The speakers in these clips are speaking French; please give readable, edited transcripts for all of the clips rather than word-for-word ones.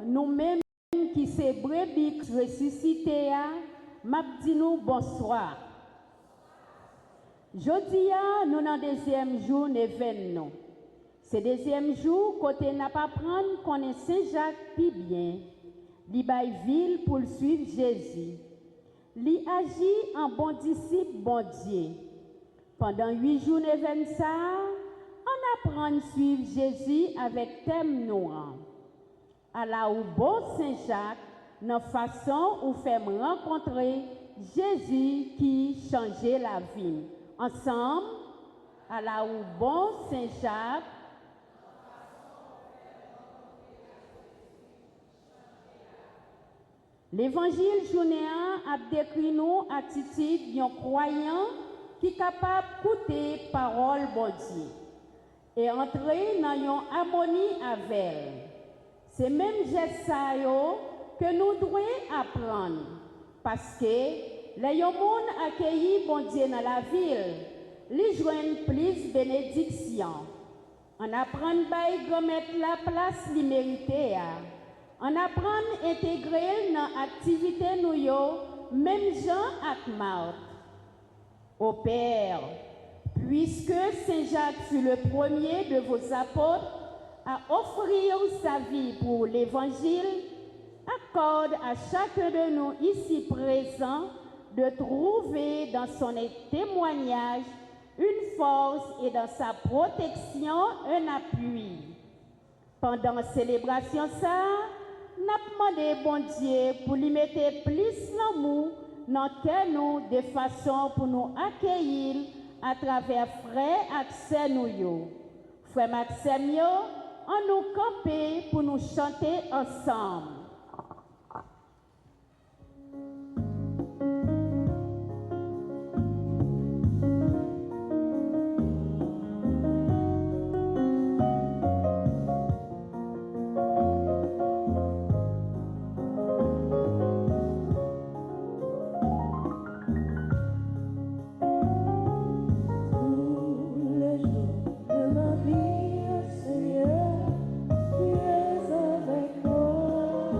Nous-mêmes qui c'est brebis ressuscité, m'a dit nous bonsoir. Jodi nous dans deuxième jour d'événement. C'est deuxième jour côté n'a pas prendre connaît Saint-Jacques puis bien. Li bay ville pour suivre Jésus. Li agit en bon disciple bon Dieu. Pendant 8 jours d'événement ça, on apprend à suivre Jésus avec thème noir. À la où bon Saint-Jacques, dans façon où fait rencontrer Jésus qui changeait la vie. Ensemble, à la où bon Saint-Jacques, l'évangile journéen a décrit nous attitude d'un croyant qui est capable d'écouter parole bon Dieu et entrer dans une harmonie avec elle. C'est même geste que nous devons apprendre parce que les gens accueillis bon Dieu dans la ville, ils joignent plus bénédiction. On apprend à mettre la place li mérité. On apprend à intégrer dans l'activité nous même Jean et Marthe. Au Père, puisque Saint Jacques fut le premier de vos apôtres à offrir sa vie pour l'évangile, accorde à chacun de nous ici présents de trouver dans son témoignage une force et dans sa protection un appui. Pendant la célébration, ça, n'a demandé bon Dieu pour lui mettre plus l'amour dans nous de façon pour nous accueillir à travers frère accès nous. Frère Maxime, on nous camper pour nous chanter ensemble. Seigneur, tu es avec moi.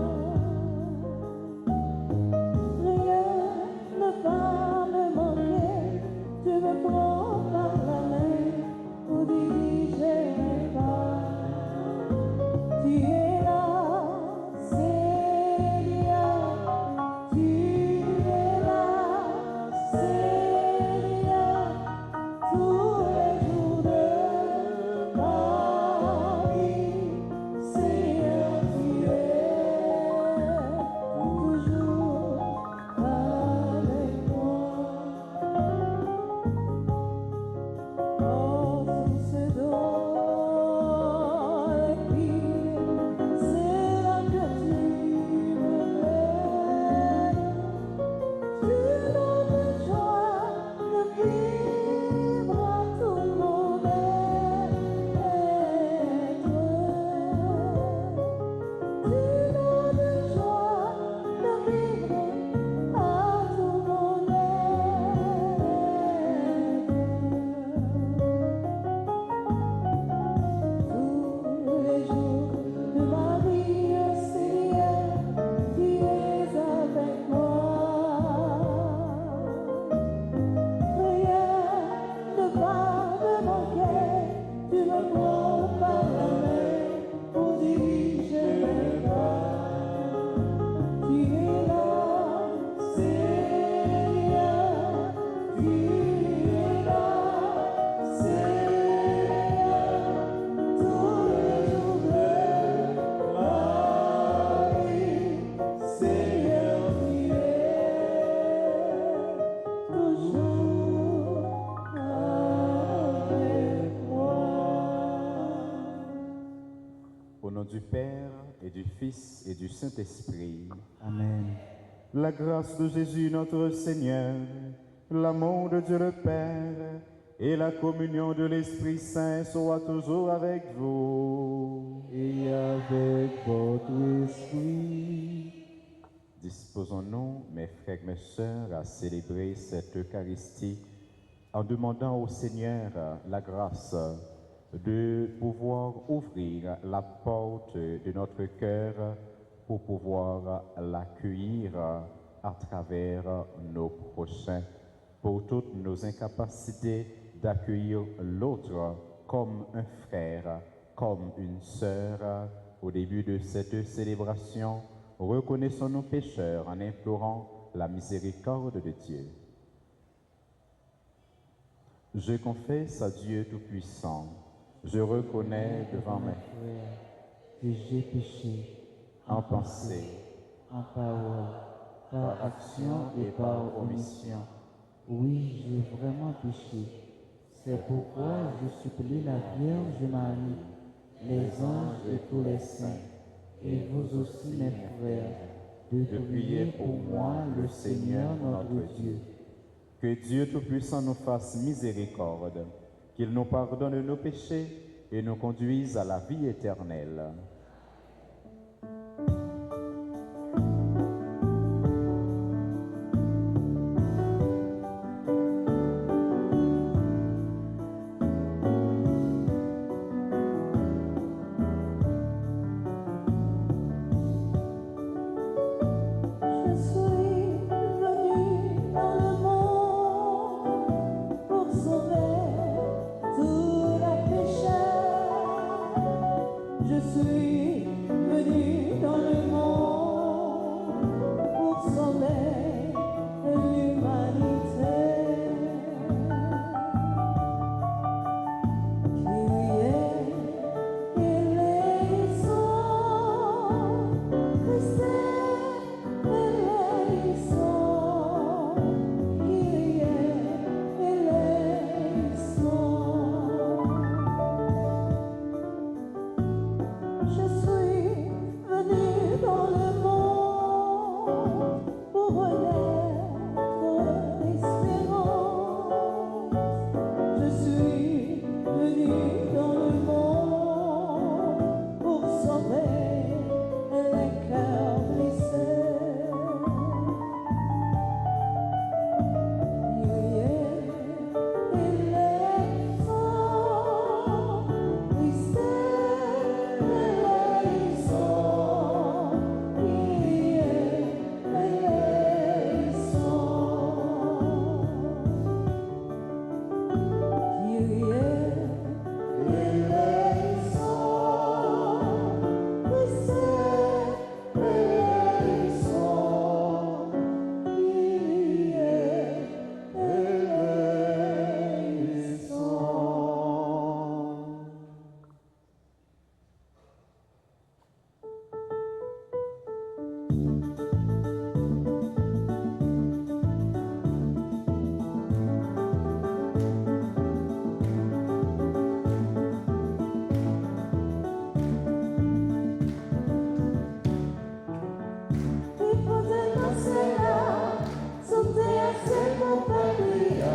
toujours avec moi. Au nom du Père et du Fils et du Saint-Esprit. Amen. La grâce de Jésus notre Seigneur, l'amour de Dieu le Père et la communion de l'Esprit Saint soient toujours avec vous. Et avec votre esprit. Disposons-nous, mes frères, mes sœurs, à célébrer cette Eucharistie en demandant au Seigneur la grâce de pouvoir ouvrir la porte de notre cœur pour pouvoir l'accueillir à travers nos prochains, pour toutes nos incapacités d'accueillir l'autre comme un frère, comme une sœur. Au début de cette célébration, reconnaissons nos pécheurs en implorant la miséricorde de Dieu. Je confesse à Dieu Tout-Puissant, je reconnais devant mes frères que j'ai péché en pensée, en parole, par action et par omission. Oui, j'ai vraiment péché. C'est pourquoi je supplie la Vierge Marie, les anges et tous les saints, et vous aussi mes frères, de prier pour moi le Seigneur notre Dieu. Que Dieu Tout-Puissant nous fasse miséricorde, qu'il nous pardonne nos péchés et nous conduise à la vie éternelle. Alléluia,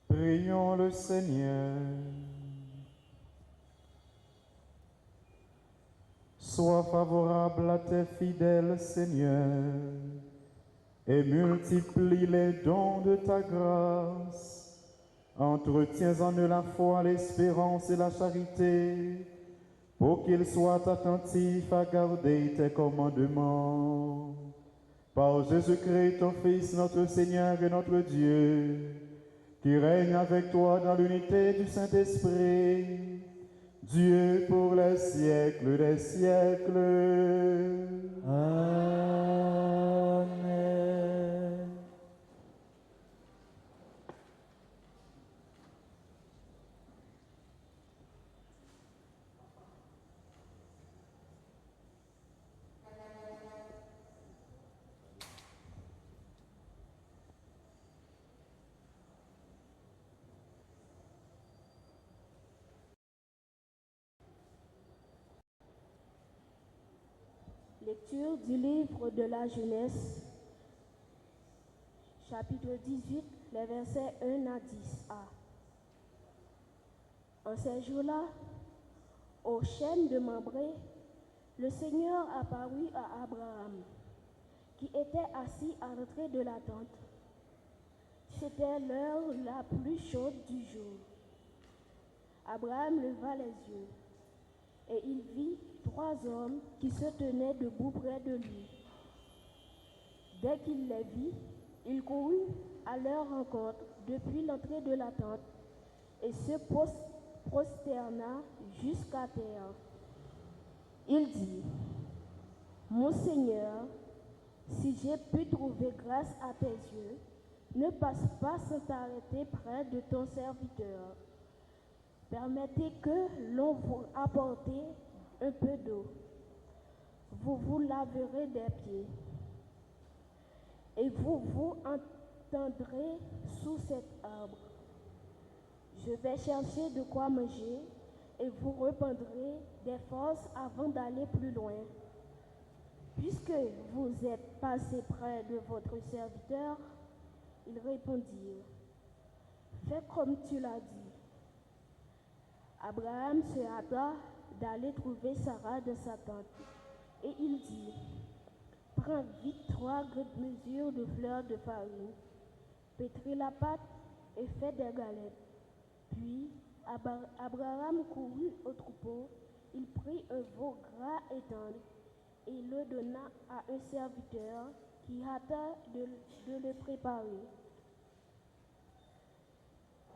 Prions le Seigneur. Sois favorable à tes fidèles, Seigneur, et multiplie les dons de ta grâce. Entretiens en eux la foi, l'espérance et la charité, pour qu'ils soient attentifs à garder tes commandements. Par Jésus-Christ, ton Fils, notre Seigneur et notre Dieu, qui règne avec toi dans l'unité du Saint-Esprit, Dieu pour les siècles des siècles. Amen. Lecture du livre de la Genèse, chapitre 18, les versets 1 à 10a. En ces jours-là, au chêne de Mambré, le Seigneur apparut à Abraham, qui était assis à l'entrée de la tente. C'était l'heure la plus chaude du jour. Abraham leva les yeux, et il vit 3 hommes qui se tenaient debout près de lui. Dès qu'il les vit, il courut à leur rencontre depuis l'entrée de la tente et se prosterna jusqu'à terre. Il dit: Mon Seigneur, si j'ai pu trouver grâce à tes yeux, ne passe pas sans t'arrêter près de ton serviteur. Permettez que l'on vous apporte un peu d'eau. Vous vous laverez des pieds et vous vous entendrez sous cet arbre. Je vais chercher de quoi manger et vous reprendrez des forces avant d'aller plus loin. Puisque vous êtes passé près de votre serviteur, ils répondirent: Fais comme tu l'as dit. Abraham se hâta d'aller trouver Sarah de sa tante, et il dit: Prends vite 3 grandes mesures de fleur de farine, pétris la pâte et fais des galettes. Puis Abraham courut au troupeau, il prit un veau gras et tendre, et le donna à un serviteur qui hâta de le préparer.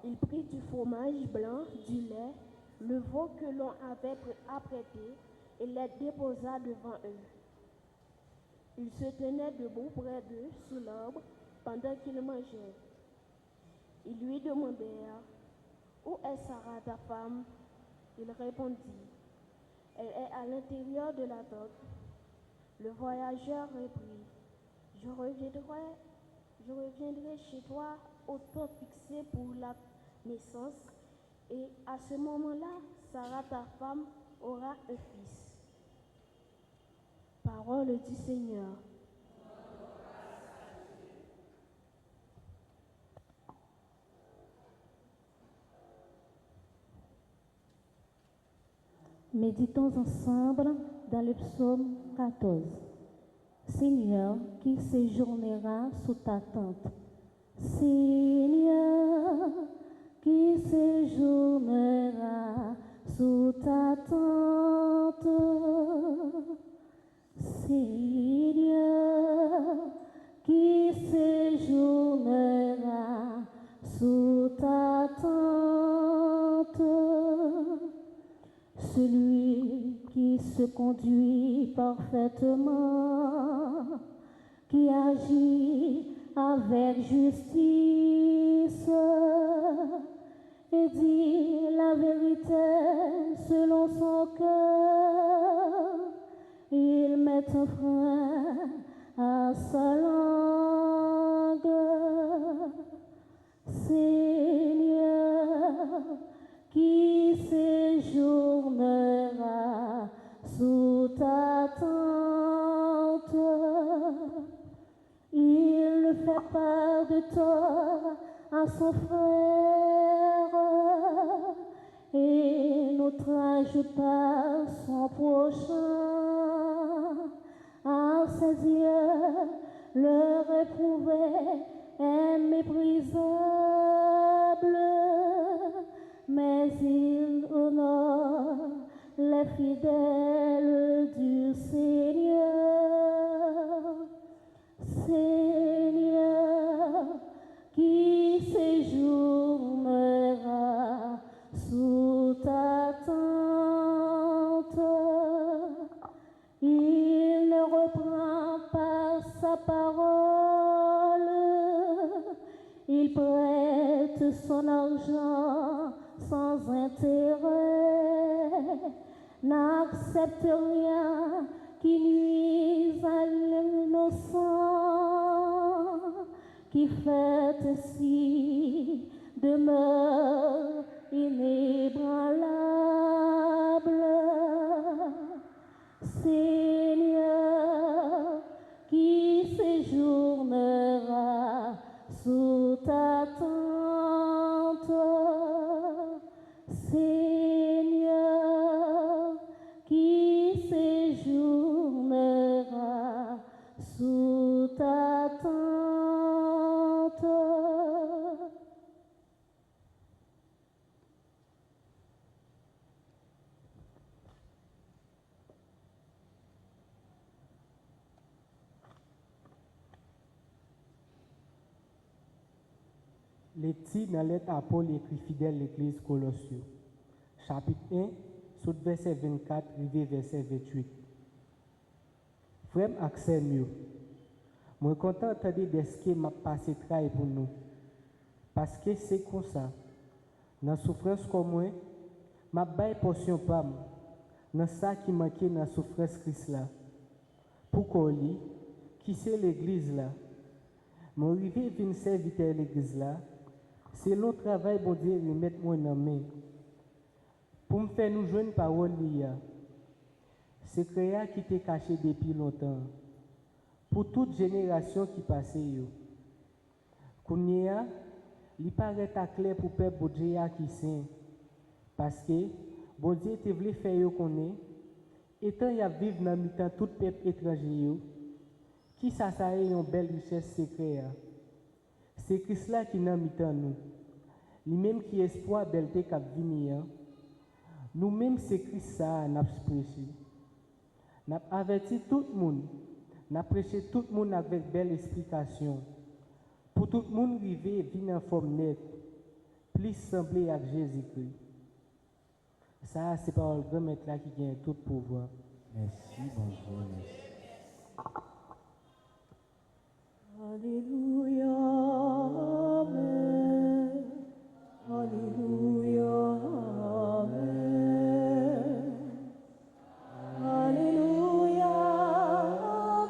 Il prit du fromage blanc, du lait, le veau que l'on avait apprêté, et les déposa devant eux. Ils se tenaient debout près d'eux sous l'arbre pendant qu'ils mangeaient. Ils lui demandèrent: Où est Sarah ta femme? Il répondit: Elle est à l'intérieur de la tente. Le voyageur reprit: Je reviendrai chez toi au temps fixé pour la naissance, et à ce moment-là, Sarah ta femme aura un fils. Parole du Seigneur. Méditons ensemble dans le psaume 14. Seigneur, qui séjournera sous ta tente? Seigneur, qui séjournera sous ta tente? Seigneur, qui séjournera sous ta tente? Celui qui se conduit parfaitement, qui agit avec justice et dit la vérité selon son cœur. Il met un frein à sa langue. Seigneur, qui séjournera sous ta tente, il ne fait pas de tort à son frère et n'outrage pas son prochain. À ses yeux, le réprouvé est méprisable, mais il honore les fidèles du Seigneur. Seigneur, qui séjournera sous ta tente, il ne reprend pas sa parole, il prête son argent sans intérêt, n'accepte rien qui nuise à l'innocent, qui fait ainsi demeure inébranlable. Seigneur, qui séjournera sous ta tente, Seigneur, qui séjournera sous ta tente. Les petits dans lettre à Paul écrit fidèle l'Église Colossiens, chapitre 1, sous verset 24, arrivé verset 28. Frère accès mieux. Moi content d'entendre de ce qui m'a passé travail pour nous. Parce que c'est comme ça. Dans souffrance comme moi, m'a baille portion pam. Dans ça qui manquait dans souffrance Christ là. Pour qu'on lit, qui c'est l'église là? Mon arrivé vient servir l'église là. C'est le travail, bon Dieu, remettre moi dans main. Pour me faire nous jouer une parole liée. C'est créa qui t'est caché depuis longtemps. Pour toute génération qui passait yo. Kounia, il paraît clair pour peuple bon Dieu qui saint. Parce que bon Dieu te voulait faire yo connaître. Étant y a vivre dans mi-temps tout peuple étranger yo. Qui ça est une belle richesse secrète. C'est Christ là qui n'a mi-temps nous. Lui-même qui espoir belleté cap venir. Nous-mêmes c'est Christ ça n'a prêché. N'a averti tout le monde. N'a prêché tout le monde avec belle explication. Pour tout le monde arriver venir en forme nette. Plus sembler à Jésus-Christ. Ça c'est par le grand maître là qui gagne tout pouvoir. Merci, bon Dieu, merci. Alléluia, Amen. Alléluia, Amen. Alléluia,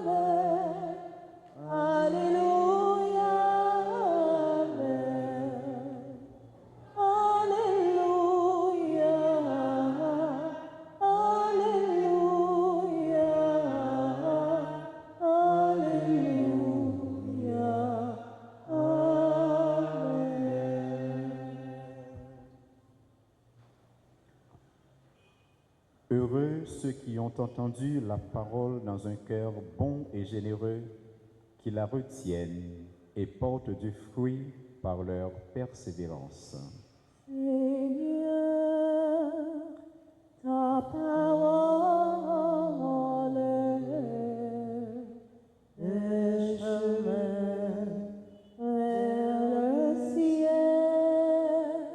Amen. Alléluia, Amen. Alléluia, Alléluia, Alléluia. Heureux ceux qui ont entendu la parole dans un cœur bon et généreux, qui la retiennent et portent du fruit par leur persévérance. Seigneur, ta parole est chemin vers le ciel.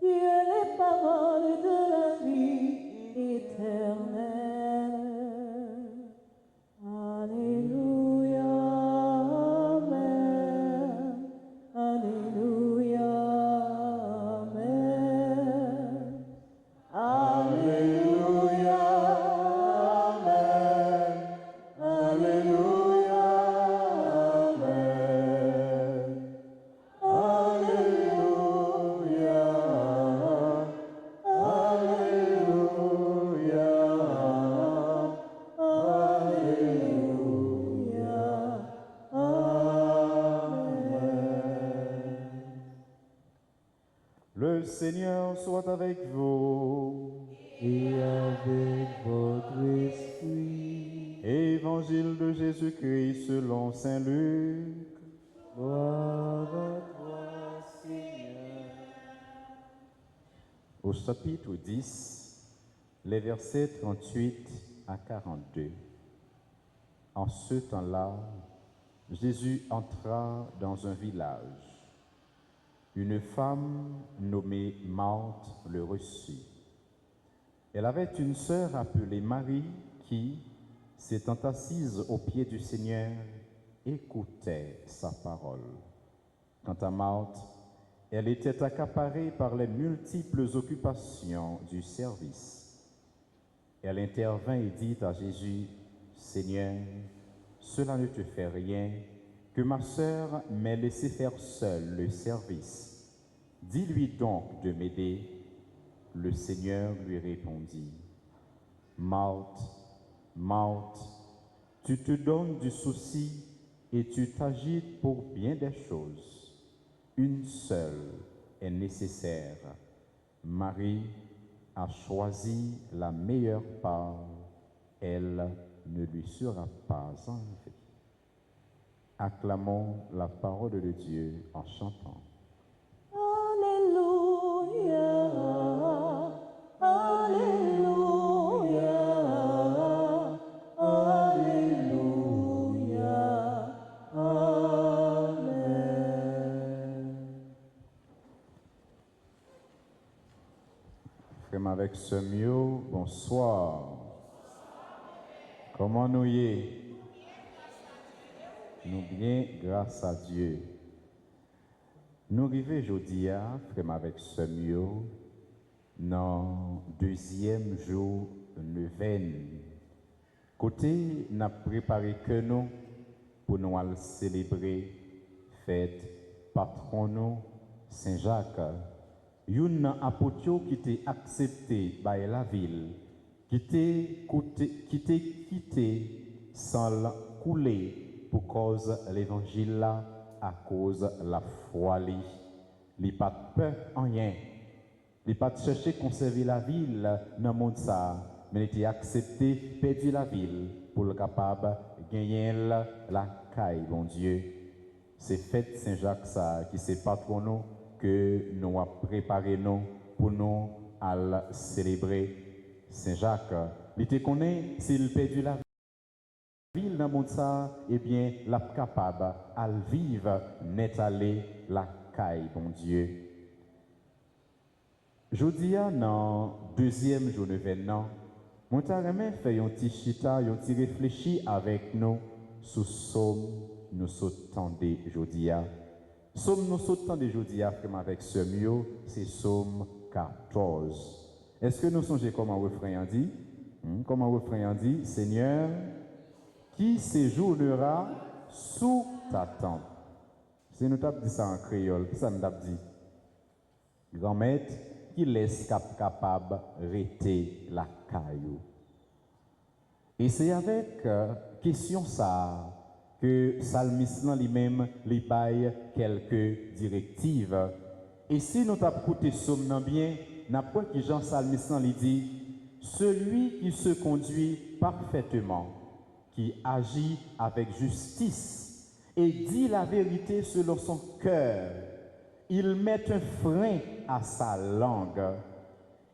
Dieu, les paroles de la vie éternelle. Seigneur soit avec vous. Et avec votre esprit. Évangile de Jésus-Christ selon saint Luc. Gloire à toi, Seigneur. Au chapitre 10, les versets 38 à 42. En ce temps-là, Jésus entra dans un village. Une femme nommée Marthe le reçut. Elle avait une sœur appelée Marie qui, s'étant assise aux pieds du Seigneur, écoutait sa parole. Quant à Marthe, elle était accaparée par les multiples occupations du service. Elle intervint et dit à Jésus, « Seigneur, cela ne te fait rien, que ma sœur m'ait laissé faire seule le service. Dis-lui donc de m'aider. » Le Seigneur lui répondit, « Marthe, Marthe, tu te donnes du souci et tu t'agites pour bien des choses. Une seule est nécessaire. Marie a choisi la meilleure part, elle ne lui sera pas enlevée. » Acclamons la parole de Dieu en chantant. Alléluia, Alléluia, Alléluia, Amen. Frère avec ce mieux, bonsoir. Comment nous y est? Nous bien, grâce à Dieu. Nous arrivons aujourd'hui, frère avec ce mieux, dans le deuxième jour neuvaine. Côté, n'a préparé que nous pour nous aller célébrer fête patron nous Saint Jacques. Une apôtre qui était accepté par la ville, qui était quitté sans couler pour cause l'évangile là, à cause la foi li. Il n'a pas peur en rien. Il n'a pas cherché à conserver la ville dans le monde ça, mais il était accepté, perdu la ville pour le capable de gagner la caille, bon Dieu. C'est fête Saint-Jacques ça qui c'est patron nous que nous avons préparé nous pour nous à célébrer Saint-Jacques. Il était connaît s'il perdu la ville dans le monde ça, eh bien, la capable à vivre, net aller la caille, bon Dieu. Jeudi, dans deuxième jour d'événement, mon taremé fait un petit chita, un petit réfléchi avec nous sous somme nous sautandé jeudi. Somme nous sautandé jeudi avec ce mieux, c'est somme 14. Est-ce que nous songeons comment le refrain dit? Comment le refrain dit? Seigneur, qui séjournera sous ta tente? Si nous t'avons dit ça en créole, ça nous avons dit. Grand-maître, qui laisse capable de rester la caillou. Et c'est avec question ça que Salmis lui-même lui baille quelques directives. Et si nous t'avons écouté somme bien, n'importe qui Jean Salmis lui dit, celui qui se conduit parfaitement, qui agit avec justice et dit la vérité selon son cœur. Il met un frein à sa langue.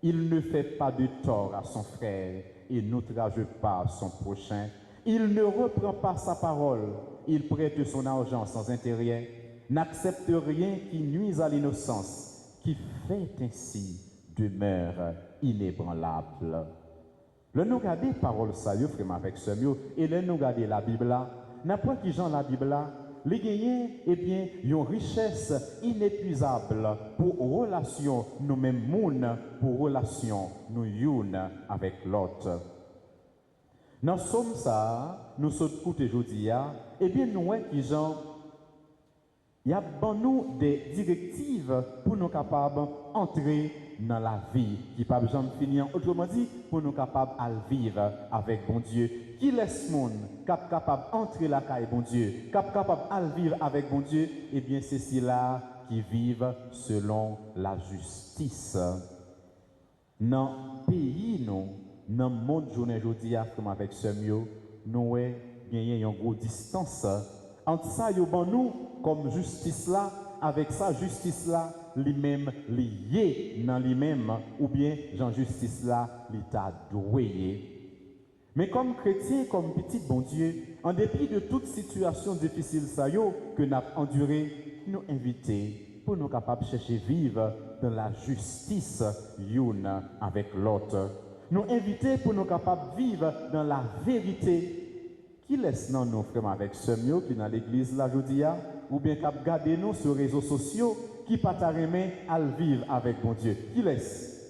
Il ne fait pas de tort à son frère et n'outrage pas son prochain. Il ne reprend pas sa parole. Il prête son argent sans intérêt. N'accepte rien qui nuise à l'innocence. Qui fait ainsi demeure inébranlable. Le nous garder parole sérieux, frère, avec ce mieux, et le nous garder la Bible là, n'importe qui genre la Bible là, les gagnants, eh bien, une richesse inépuisable pour relation nous-mêmes moun, pour relation nous youn avec l'autre. Dans somme ça, nous sommes écoutés aujourd'hui, eh bien, nous qui genre, il y a bon nous des directives pour nous capables d'entrer dans la vie qui pas besoin de finir. Autrement dit, pour nous capables de vivre avec bon Dieu. Qui laisse monde capable d'entrer la caille bon Dieu, capable de vivre avec bon Dieu, eh bien c'est cela qui vivent selon la justice. Dans le pays, dans le monde journée aujourd'hui, comme avec ce mieux, nous avons gagné une grosse distance. Entre ça, nous, comme justice là, avec sa justice là, lui-même lié dans lui-même, ou bien, Jean justice là, l'état doué. Mais comme chrétien, comme petit bon Dieu, en dépit de toute situation difficile que nous avons enduré, nous inviter pour nous capables de chercher vivre dans la justice l'une avec l'autre. Nous inviter pour nous capables de vivre dans la vérité. Qui laisse nous frères avec ce mieux qui dans l'église là aujourd'hui, ou bien cap garder nous sur les réseaux sociaux qui pas t'arrimer à vivre avec bon Dieu. Qui laisse?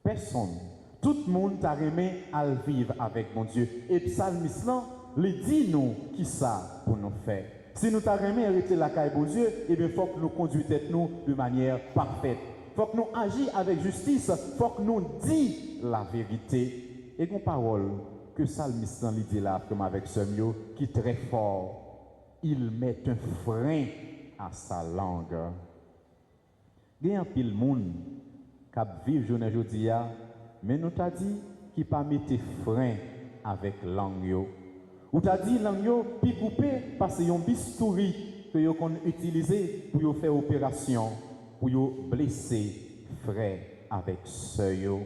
Personne. Tout le monde t'a aimé à vivre avec mon Dieu. Et psalmiste là, il dit nous qui ça pour nous faire. Si nous t'a aimé arrêter la caille bon Dieu, eh bien, il faut que nous conduisions nous de manière parfaite. Il faut que nous agissions avec justice. Il faut que nous disions la vérité. Et une parole que psalmiste là, il dit là, comme avec ce mieux, qui est très fort. Il met un frein à sa langue. Il y a un pile monde qui vit journée aujourd'hui. Mais nous t'a dit qu'il pas mettre frein avec langue. Ou t'a dit langue puis couper parce que yon bistouri que yo qu'on utiliser pour yo faire opération pour yo blesser frère avec sœur.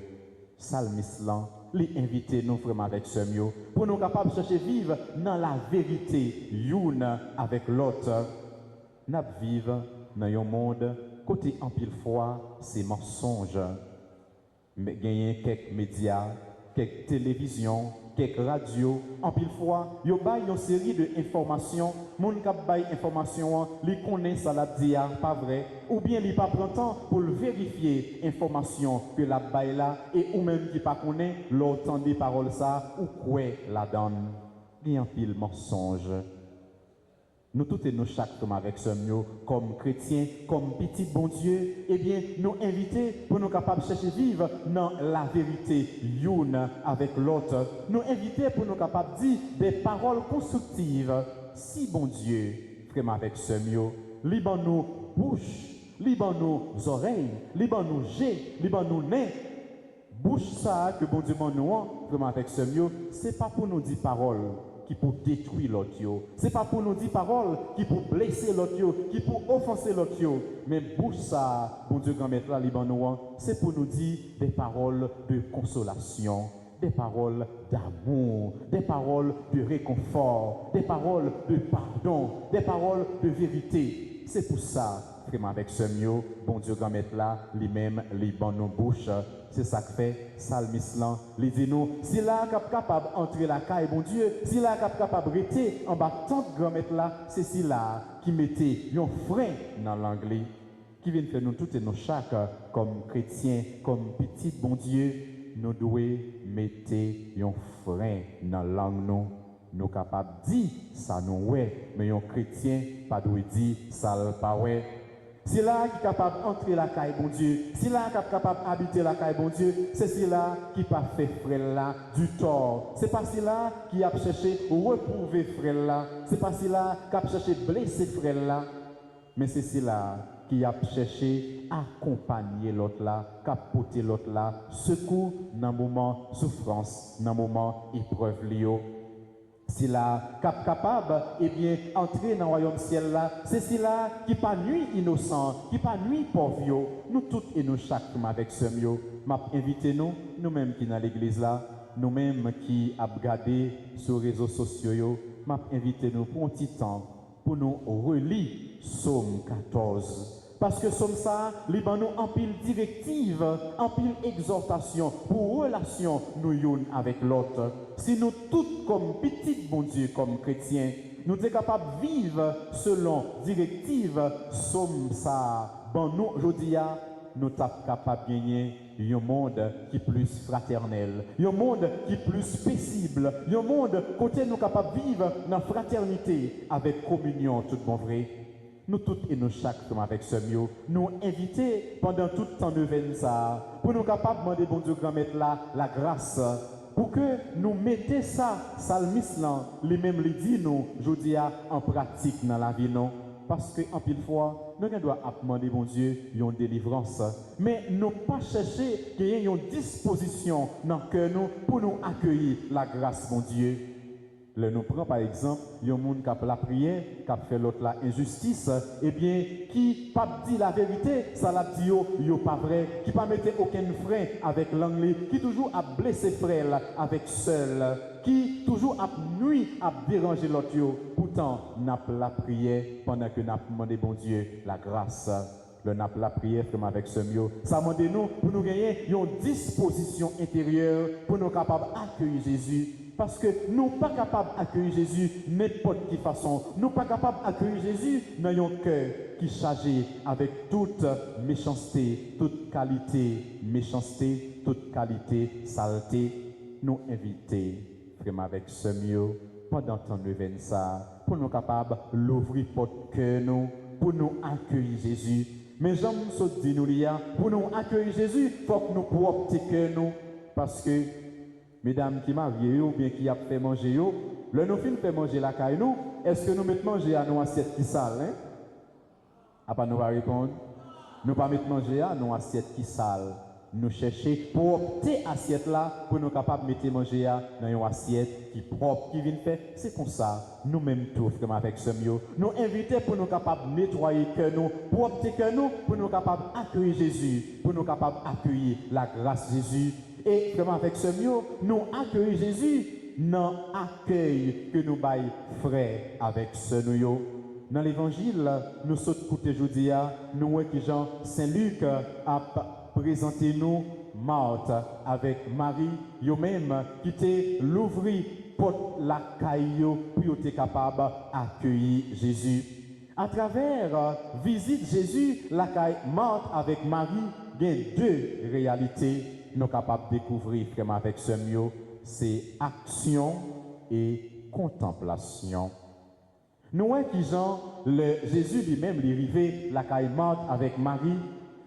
Psalmiste là, li inviter nous vraiment avec sœur pour nous capables de chercher vivre dans la vérité une avec l'autre. N'a vivre dans un monde côté en pile fois c'est mensonge. Mais gagner quelques médias, quelques télévisions, quelques radios, en pile fois, yo bay une série de informations, moun k'ap bay information, li connaît ça la dia pas vrai, ou bien li pas prend temps pour le vérifier information que la bay là et ou même qui pas connaît l'autant des paroles ça ou quoi la donne. Il y a un pile mensonge. Nous tous et nous chaque comme avec ce mieux, comme chrétiens, comme petit bon Dieu, eh bien, nous inviter pour nous capables de chercher vivre dans la vérité, une avec l'autre. Nous inviter pour nous capables de dire des paroles constructives. Si bon Dieu, frère avec ce mieux, liban nous bouche, liban nous oreilles, liban nous jet, liban nous nez. Bouche ça que bon Dieu nous, frère avec ce mieux, c'est pas pour nous dire paroles qui pour détruire l'autre. Ce n'est pas pour nous dire paroles qui pour blesser l'autre, qui pour offenser l'autre. Mais bouche ça, bon Dieu grand maître là, Liban, c'est pour nous dire des paroles de consolation, des paroles d'amour, des paroles de réconfort, des paroles de pardon, des paroles de vérité. C'est pour ça, vraiment avec ce mieux, bon Dieu grand maître là, lui-même, Liban nos bouches. C'est ça que fait Psalmiste là. Il dit nous, si là capable d'entrer la caille, bon Dieu, si là capable de rester en bas tant de grand-mètre là, c'est si là qui mettait un frein dans l'anglais, qui vient faire nous toutes et nous chaque, comme chrétiens, comme petit bon Dieu, nous devons mettre un frein dans la langue nous capables de dire ça nous ouais, mais un chrétien pas doit dire ça pas ouais. Si là qui est capable d'entrer la caille, bon Dieu, si là qui est capable d'habiter la caille, bon Dieu, c'est si là qui pas fait frère là du tort. C'est pas si là qui a cherché reprouver frère là. C'est pas si là qui a cherché blesser frère là. Mais c'est si là qui a cherché accompagner l'autre là, capoter l'autre là, secours dans le moment souffrance, dans le moment épreuve liée. Si là, capable, eh bien, entrer dans le royaume ciel là, c'est si là qui pas nuit innocent, qui pas nuit pauvre, nous toutes et nous chaque avec ce mieux, m'a invité nous-mêmes qui dans l'église là, nous-mêmes qui a regardé sur les réseaux sociaux, m'a invité nous pour un petit temps, pour nous relire Psaume 14. Parce que somme ça, liban nous en pile directive, en pile exhortation pour relation nous yon avec l'autre. Si nous tous comme petits bon Dieu, comme chrétiens, nous sommes capables de vivre selon directive, somme ça, bon nous aujourd'hui, nous sommes capables de gagner un monde qui est plus fraternel, un monde qui est plus paisible, un monde côté nous capables de vivre dans la fraternité avec communion, tout bon vrai. Nous toutes et nous chaque comme avec ce mieux, nous inviter pendant tout le temps de ça, pour nous capables de demander bon Dieu grand maître là la grâce, pour que nous mettions ça, psalmiste là, les mêmes les dit nous, je dis en pratique dans la vie non, parce que en pile fois nous devons demander, bon Dieu, une délivrance. Mais nous pas chercher qu'il y ait une disposition dans le cœur pour nous accueillir la grâce, mon Dieu. Là, nous prenons par exemple, il y a un monde qui a la prière, qui a fait l'autre la injustice, eh bien, qui pas dit la vérité, ça l'a dit yo pas vrai, qui pas mettre aucun frein avec l'anglais, qui toujours a blessé frère avec seul, qui toujours a nuit à déranger l'autre yo. Pourtant, n'a pas la prière pendant que n'a demandé bon Dieu la grâce. Le n'a pas la prière comme avec ce mieux. Ça demande nous pour nous gagner une disposition intérieure pour nous capables d'accueillir Jésus. Parce que nous ne sommes pas capables d'accueillir Jésus n'importe quelle façon. Nous ne sommes pas capables d'accueillir Jésus dans un cœur qui est chargé avec toute méchanceté, toute qualité, méchanceté, toute qualité, saleté. Nous inviter, vraiment avec ce mieux, pendant que nous venons ça, pour nous capables d'ouvrir notre cœur, pour nous accueillir Jésus. Mais j'aime ce dit nous, pour nous accueillir Jésus, il faut que nous propres cœur nous, parce que mesdames qui marient ou bien qui a fait manger, le nous fin fait manger la caille nous, est-ce que nous mettons manger à nos assiettes qui sales, hein? Ah pas nous va répondre. Nous pas mettre manger à nos assiettes qui sales. Nous chercher pour opter assiette là pour nous capables de mettre manger dans une assiette qui propre qui vient faire. C'est comme ça nous mêmes tout comme avec ce mieux. Nous inviter pour nous capables de nettoyer que nous, pour opter que nous, pour nous capables d'accueillir Jésus, pour nous capables d'accueillir la grâce de Jésus. Et vraiment avec ce mieux, nous accueillons Jésus dans l'accueil que nous baillons frère avec ce nous. Dans l'évangile, nous sommes écoutés aujourd'hui, nous voyons que Jean Saint-Luc a présenté nous Marthe avec Marie, yo même qui était l'ouvrir pour la caillou pour être capable d'accueillir Jésus. À travers visite Jésus, la caille Marthe avec Marie, il y a deux réalités nous sommes capables de découvrir vraiment avec ce mieux, c'est action et contemplation. Nous voyons que Jésus lui-même est arrivé la caille Marthe avec Marie.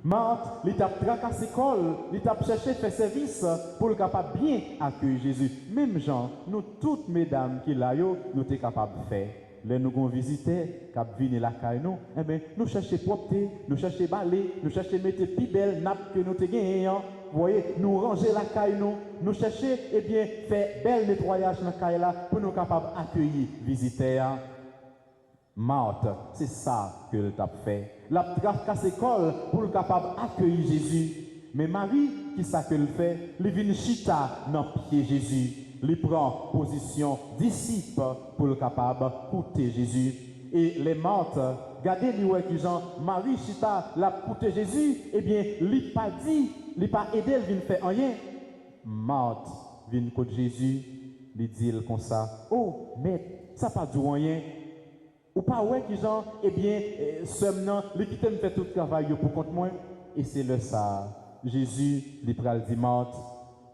Marthe, il a tracassé l'école, il a cherché faire service pour le capable bien accueillir Jésus. Même Jean, nous toutes mesdames qui là, nous sommes capables de faire. Là, nous avons visité, nous avons la caille, eh bien, nous cherchons propreté, nous cherchons balai, nous cherchons mettre plus belle nappe que nous avons gagné. Vous voyez, nous ranger la caille, nous cherchons, eh bien, faire bel nettoyage dans la caille là pour nous capables d'accueillir les visiteurs. Marthe, c'est ça que tu as fait. La tracasse l'école pour le capable d'accueillir Jésus. Mais Marie, qui ça qu'elle fait? Elle vient chita dans le pied Jésus. Elle prend position disciple pour le capable d'écouter Jésus. Et les Marthe, regardez les gens, Marie chita l'a écouté Jésus, eh bien, il pas dit, il pas aidé, elle vient faire rien. Marthe vient écouter Jésus, il dit comme ça, oh, mais ça pas dit rien. Ou pas ouais qui gens, eh bien, seulement, les qui me fait tout le travail pour contre moi. Et c'est le ça. Jésus, il pral dit Marthe,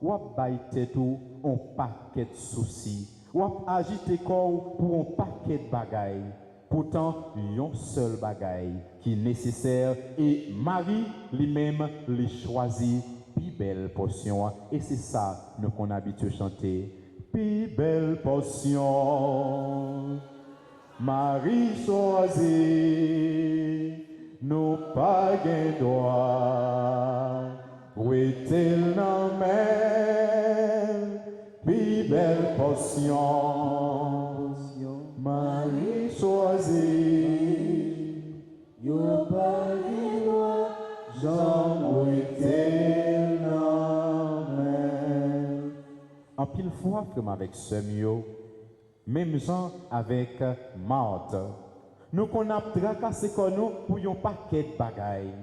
ou a bailler tout un paquet de soucis. Ou a agiter corps pour un paquet de bagailles. Pourtant, il y a un seul bagaille qui est nécessaire. Et Marie, lui-même, lui choisit plus belle portion. Et c'est ça, nous qu'on habite à chanter. Plus belle portion. Marie choisit, nous pas gain droit, oui tel n'en même, puis belle portion. Marie choisit, yo pas gain droit, Jean oui tel n'en même. En pile fois, comme avec ce mieux. Même gens avec Marthe. Nous qu'on a tracassé comme nous pour un paquet de bagailles.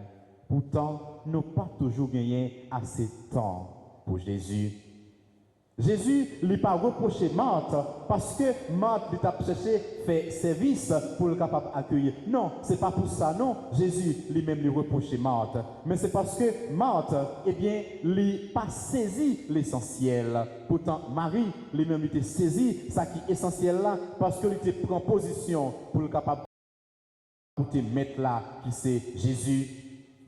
Pourtant, nous pas toujours gagné assez de temps pour Jésus. Jésus ne l'a pas reproché Marthe parce que Marthe lui a cherché faire service pour le capable d'accueillir. Non, c'est pas pour ça, non. Jésus lui-même lui reproché Marthe. Mais c'est parce que Marthe, eh bien, lui pas saisi l'essentiel. Pourtant, Marie, lui-même, était saisi ça qui est essentiel là parce que lui était pris en position pour le capable de mettre là qui c'est Jésus.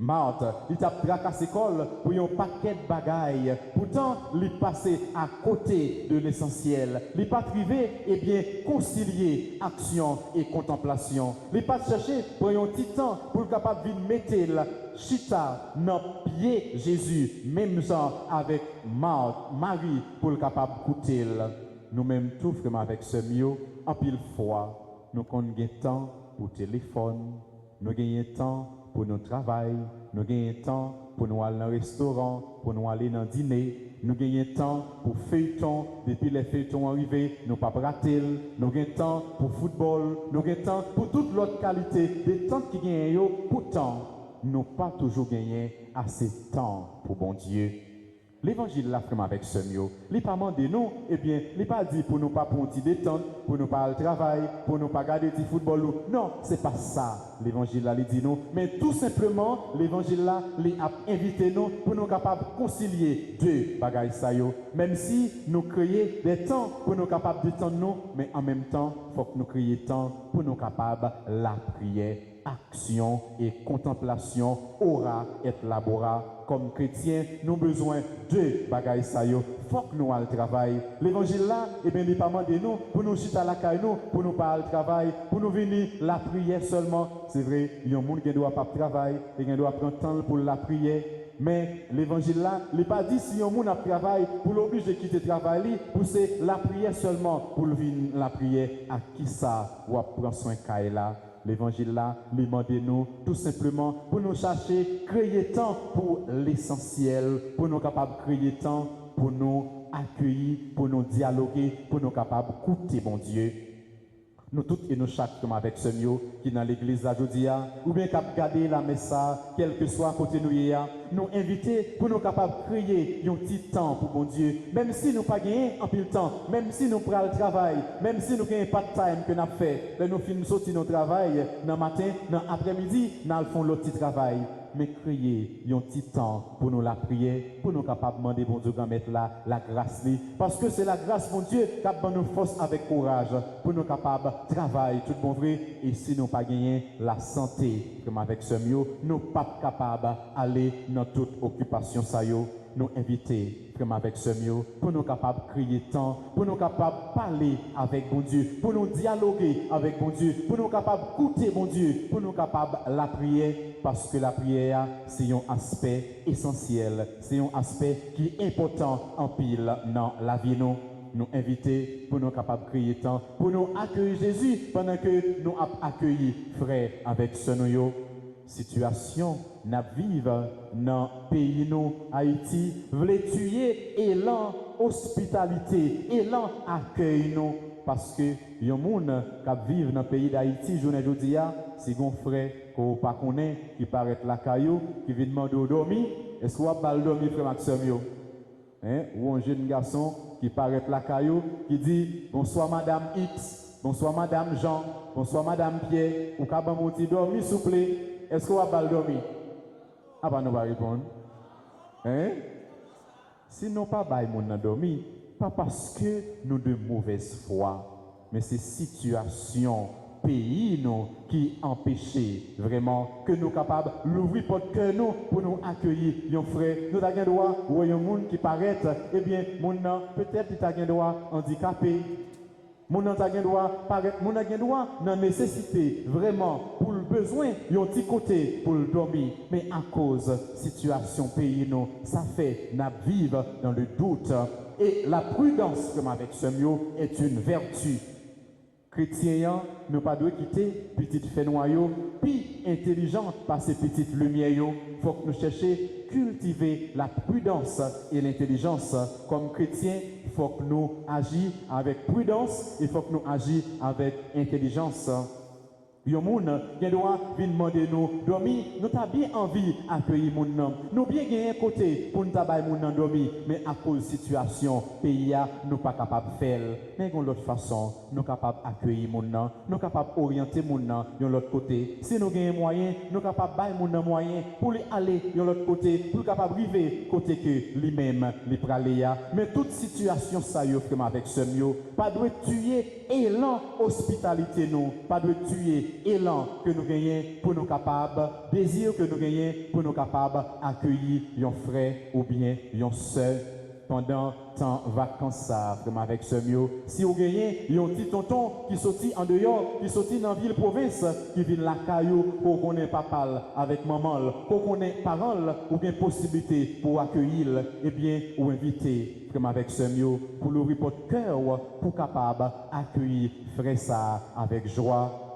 Marthe, il t'a tracassé l'école pour un paquet de bagailles. Pourtant, il passé à côté de l'essentiel. Il pas privé, eh bien, concilier action et contemplation. Il pas chercher pour un petit temps pour le capable de mettre chita dans pied Jésus, même ça avec Marie pour le capable d'écouter. Nous-mêmes, tout vraiment avec ce mieux, en pile fois, nous avons temps pour téléphone, nous avons temps pour notre travail, nous avons temps pour nous aller dans le restaurant, pour nous aller dans le dîner, nous avons temps pour feuilleton, depuis les feuilletons arrivés, nous ne pas rater, nous avons temps pour football, nous avons temps pour toute l'autre qualité, des temps qui gagnent, pourtant, nous pas toujours gagné assez de temps pour bon Dieu. L'évangile l'a fait avec ce mieux. Il n'a pas demandé nous, eh bien, il n'a pas dit pour nous pas pour un petit détente, pour nous pas le travail, pour nous pas garder du football. Non, c'est pas ça. L'évangile là, il dit nous. Mais tout simplement, l'évangile là, il a invité nous pour nous capables de concilier deux bagailles ça yo. Même si nous créons des temps pour nous capables de temps nous, mais en même temps, il faut que nous créions temps pour nous capables la prière. Action et contemplation aura et labora. Comme chrétiens, nous avons besoin de bagailles ça yo. Faut que nous allons travail. L'évangile là, eh bien, il pas demandé nous pour nous chiter à la caille nous, pour nous pas aller travail, pour nous venir la prière seulement. C'est vrai, il y a un monde qui doit pas travailler et qui doit prendre temps pour la prière. Mais l'évangile là, il n'est pas dit si un monde a travail pour l'obliger de quitter le travail, pour c'est la prière seulement, pour venir la prière. À qui ça ou à prendre soin caille là? L'évangile là, demandez-nous tout simplement pour nous chercher, créer temps pour l'essentiel, pour nous capables de créer temps pour nous accueillir, pour nous dialoguer, pour nous capables d'écouter mon Dieu. Nous tous et nous chaque comme avec ce mieux qui dans l'église aujourd'hui, ou bien cap garder la messe, quel que soit côté nous inviter pour nous capables de créer un petit temps pour mon Dieu, même si nous pas gagné en pile temps, même si nous prenons le travail, même si nous gagnons pas de time que nous avons fait, nous finissons sortir notre travail dans le matin, dans l'après-midi, nous faisons l'autre petit travail. Mais créer un petit temps pour nous la prier, pour nous capables de demander bon Dieu de mettre la grâce. Parce que c'est la grâce, mon Dieu, qui a nous force avec courage, pour nous capables de travailler tout bon vrai. Et si nous pas gagné la santé, comme avec ce mieux, nous pas capables d'aller dans toute occupation ça yo. Nous inviter, comme avec ce mieux, pour nous capables de crier temps, pour nous capables de parler avec bon Dieu, pour nous dialoguer avec bon Dieu, pour nous capables d'écouter bon Dieu, pour nous capables de la prier, parce que la prière, c'est un aspect essentiel, c'est un aspect qui est important en pile dans la vie nous inviter pour nous capables de crier temps, pour nous accueillir Jésus pendant que nous accueillir frère avec ce nous. Situation n'a vive dans le pays nous Haïti voulait tuer élan hospitalité élan accueil nous parce que y a monde qui vivent dans le pays d'Haïti journée aujourd'hui c'est gon frère qu'on pas connaît qui paraît la caillou qui vient demander au dormir est-ce qu'on va dormir frère Maxime yo hein ou un jeune garçon qui paraît la caillou qui dit bonsoir madame X bonsoir madame Jean bonsoir madame Pierre ou ka ban mon petit dormir s'il vous plaît. Est-ce qu'on va dormir? Ah bah nous va répondre. Hein? Si nous pas bail mon dormir, pas parce que nous de mauvaise foi, mais c'est situation pays nous qui empêchait vraiment que nous capables d'ouvrir notre cœur nous pour nous accueillir un frère. Nous avons droit ou un monde qui paraît eh bien mon peut-être il a droit handicapé. Mon a droit paraître mon a droit dans nécessité vraiment pour le besoin un petit côté pour le dormir mais à cause situation pays nous ça fait n'a vivre dans le doute et la prudence comme avec ce mieux est une vertu. Chrétiens, nous pas doit quitter petite fait noyau, puis intelligente par ces petites lumières. Il faut que nous cherchions cultiver la prudence et l'intelligence. Comme chrétiens, il faut que nous agissions avec prudence, il faut que nous agissions avec intelligence. Yon moun qui doit venir demander nous dormir, nous t'a bien envie d'accueillir mon nom. Nous bien gagner un côté pour nous tabailler mon nom dormir, mais à cause de la situation pays nous pas capable de faire. Mais de l'autre façon, nous capable d'accueillir mon nom, nous capable d'orienter mon nom de l'autre côté. Si nous gagnons moyen, nous capable bailler mon nom moyen pour aller de l'autre côté, pour capable arriver côté que lui-même les praléa. Mais toute situation ça y offre avec ce mieux, pas de tuer élan hospitalité nous, pas de tuer élan que nous gagnons pour nous capables, désir que nous gagnons pour nous capables accueillir un frère ou bien une sœur pendant temps vacances ça, vraiment avec ce mieux. Si vous gagnez, il y a un petit tonton qui sortit en dehors, qui sortit dans la ville province, qui vient la caillou pour qu'on ait papa avec maman, pour qu'on ait parents ou bien possibilité pour accueillir, et bien ou inviter, vraiment avec ce mieux, pour l'ouvrir votre cœur, pour capable accueillir frère ça avec joie.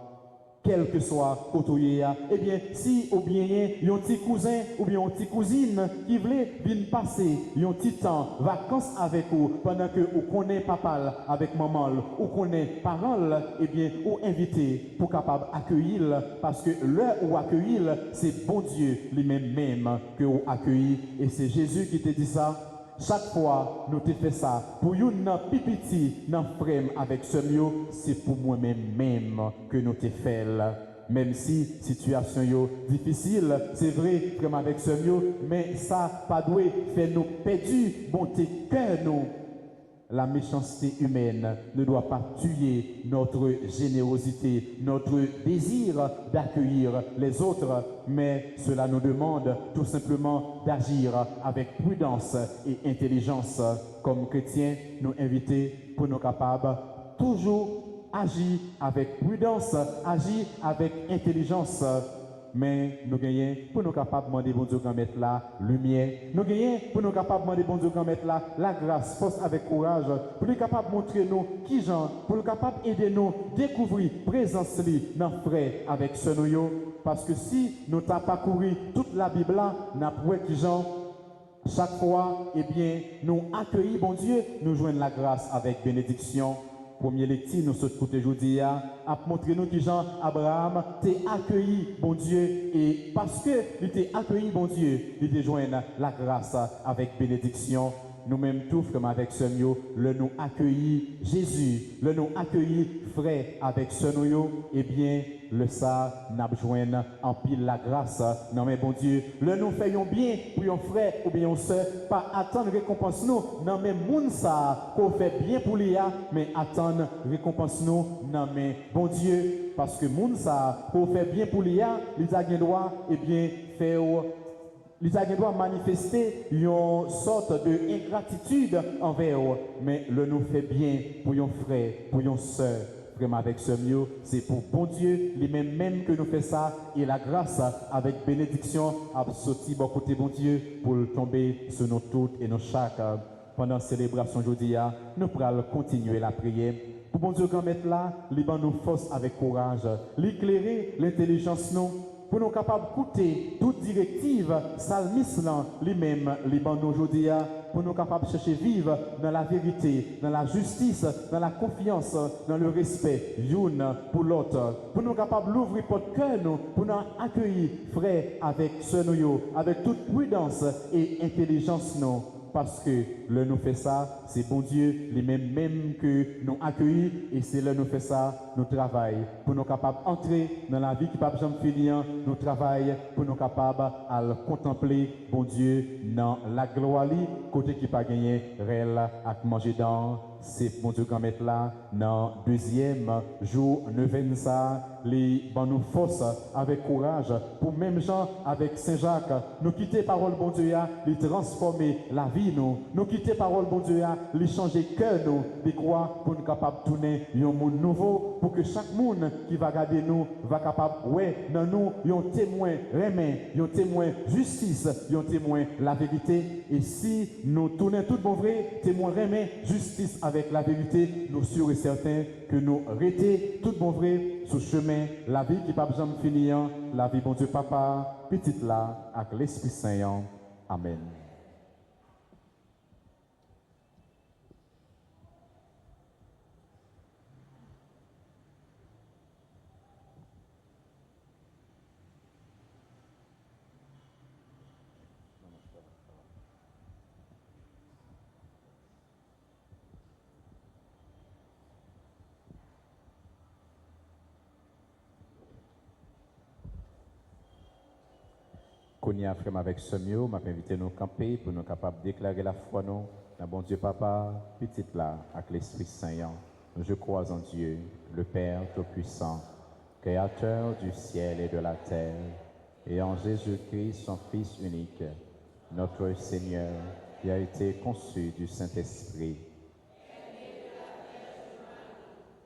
Quel que soit côté, eh bien, si ou bien il y a un petit cousin ou bien une petite cousine qui voulait venir passer un petit temps vacances avec vous pendant que vous connaissez papa avec maman ou connaissez parents, eh bien, ou invité pour capable accueillir parce que l'heure où accueillir, c'est bon Dieu lui-même que vous accueillez et c'est Jésus qui te dit ça. Chaque fois, nous te fait ça. Pour une pipiti, dans frame avec ce mieux, c'est pour moi-même que nous te fait. Même si situation est difficile, c'est vrai, comme avec ce mieux, mais ça, pas doué, fait nous perdus, bonté, cœur nous. La méchanceté humaine ne doit pas tuer notre générosité, notre désir d'accueillir les autres, mais cela nous demande tout simplement d'agir avec prudence et intelligence. Comme chrétiens, nous inviter pour nous capables toujours agir avec prudence, agir avec intelligence. Mais nous gagnons pour nous capables de demander bon Dieu qu'on mette la lumière. Nous gagnons pour nous capables de demander bon Dieu qu'on mette la grâce, force avec courage, pour nous capables de montrer nous qui gens, pour nous capables d'aider nous découvrir présence dans frère avec ce nous. Parce que si nous n'avons pas couru toute la Bible là, nous avons qui gens. Chaque fois, eh bien, nous accueillons bon Dieu, nous joignons la grâce avec bénédiction. Premier lecture, nous sommes écoutés aujourd'hui, a montré nous que Jean Abraham t'a accueilli, bon Dieu, et parce que il t'a accueilli, bon Dieu, il t'a joint la grâce avec bénédiction. Nous-mêmes, tous, comme avec ce mieux, le nous accueilli Jésus, le nous accueilli frère avec ce nous, eh bien, le ça n'a besoin en pile la grâce. Non, mais bon Dieu, le nous faisons bien pour un frère ou bien une soeur, pas attendre récompense nous. Non, mais moun ça, qu'on fait bien pour l'IA, mais attendre récompense nous. Non, mais bon Dieu, parce que moun ça, qu'on fait bien pour l'IA, les agents droit, eh bien, faire. Les agents doivent manifester une sorte d'ingratitude envers eux, mais le nous fait bien pour un frère, pour une soeur. Vraiment avec ce mieux, c'est pour bon Dieu, lui-même même que nous fait ça, et la grâce avec bénédiction a sorti bon côté bon Dieu pour tomber sur nous toutes et nos chaque. Pendant la célébration aujourd'hui, nous pourrons continuer la prière. Pour bon Dieu qu'on mette là, liban nous force avec courage, l'éclairer, l'intelligence nous. Pour nous capables d'écouter toute directive, salmis lui-même, liban nous aujourd'hui, pour nous capables de chercher vivre dans la vérité, dans la justice, dans la confiance, dans le respect, l'une pour l'autre. Pour nous capables d'ouvrir notre cœur, pour nous accueillir, frère, avec ce nous, avec toute prudence et intelligence, nous. Parce que le nous fait ça, c'est bon Dieu, les mêmes que nous accueillons, et c'est là nous fait ça, nous travaillons pour nous capables d'entrer dans la vie qui pas jamais finir, nous travaillons pour nous capables à le contempler, bon Dieu, dans la gloire, côté qui pas gagné, réel, à manger dans, c'est bon Dieu qu'on met là, dans deuxième jour, neuvaine ça, les bon nous force avec courage, pour même gens avec Saint-Jacques, nous quitter parole bon Dieu, les transformer la vie nous quitter parole bon Dieu, les changer cœur nous, les croire pour nous capables de tourner un monde nouveau, pour que chaque monde qui va regarder nous va capable ouais dans nous un témoin remet, un témoin justice, un témoin la vérité. Et si nous tournons tout bon vrai, témoin remet justice avec la vérité, nous sûrs et certains que nous arrêter tout bon vrai sur chemin la vie qui pas jamais finir, la vie bon Dieu papa, petite là avec l'Esprit Saint. Amen. Kounia frère avec ce mieux, m'a invité nous camper pour nous capables de déclarer la foi nous, dans bon Dieu papa, petite là, avec l'Esprit Saint. Je crois en Dieu, le Père Tout-Puissant, Créateur du ciel et de la terre, et en Jésus-Christ, son Fils unique, notre Seigneur, qui a été conçu du Saint-Esprit,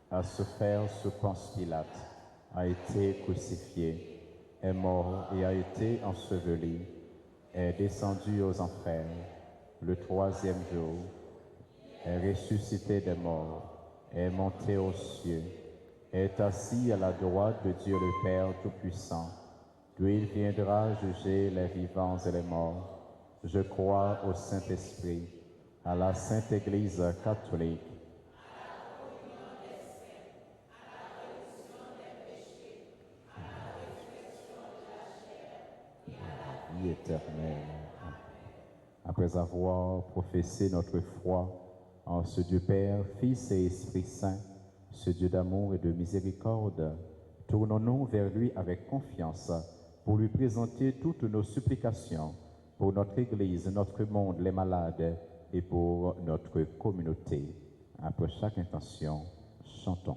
a souffert sous Ponce Pilate, a été crucifié, est mort et a été enseveli, est descendu aux enfers, le troisième jour, est ressuscité des morts, est monté aux cieux, est assis à la droite de Dieu le Père Tout-Puissant, d'où il viendra juger les vivants et les morts. Je crois au Saint-Esprit, à la Sainte Église catholique, vie éternelle. Après avoir professé notre foi en ce Dieu Père, Fils et Esprit Saint, ce Dieu d'amour et de miséricorde, tournons-nous vers lui avec confiance pour lui présenter toutes nos supplications pour notre Église, notre monde, les malades et pour notre communauté. Après chaque intention, chantons.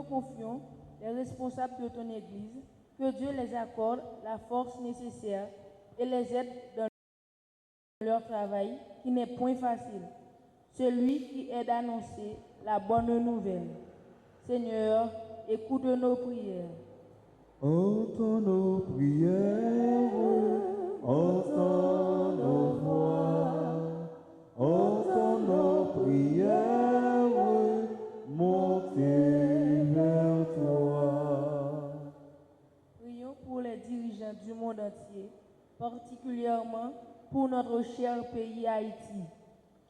Confions les responsables de ton Église, que Dieu les accorde la force nécessaire et les aide dans leur travail qui n'est point facile. Celui qui aide à annoncer la bonne nouvelle. Seigneur, écoute nos prières. Entends nos prières, entends nos voix, entends nos prières, montez vers toi. Prions pour les dirigeants du monde entier, particulièrement pour notre cher pays Haïti,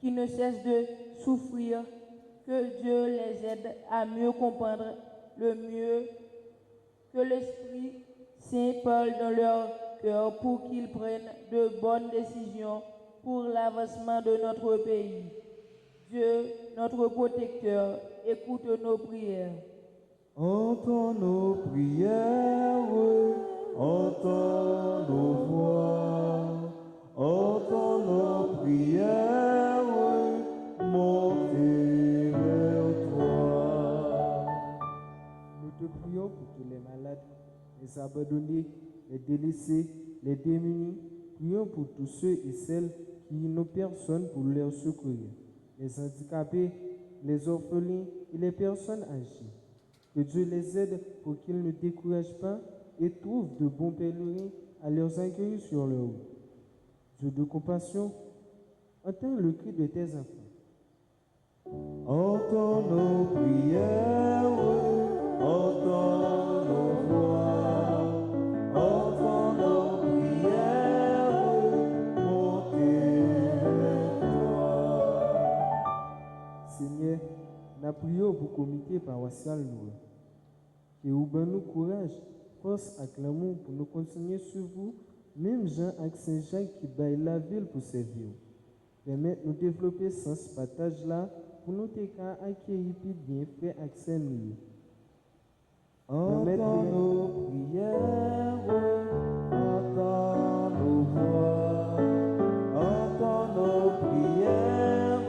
qui ne cesse de souffrir. Que Dieu les aide à mieux comprendre le mieux, que l'Esprit Saint parle dans leur cœur pour qu'ils prennent de bonnes décisions pour l'avancement de notre pays. Dieu, notre protecteur, écoute nos prières. Entends nos prières, entends nos voix, entends nos prières, montez vers toi. Nous te prions pour tous les malades, les abandonnés, les délaissés, les démunis. Prions pour tous ceux et celles qui n'ont personne pour leur secourir, les handicapés, les orphelins et les personnes âgées. Que Dieu les aide pour qu'ils ne découragent pas et trouvent de bons pèlerins à leurs accueillir sur leur route. Dieu de compassion, entends le cri de tes enfants. Entends nos prières, entends nos voix, entends nos prières, montez vers toi. Seigneur, nous prions pour le comité paroissial nous. Que vous nous courage, force et l'amour pour nous continuer sur vous, même Jean et Saint-Jacques qui baillent la ville pour servir. Permettez-nous de développer ce partage là pour nous accueillir puis bien faire accès nous. Entends nos prières, entends nos voix, entends nos prières,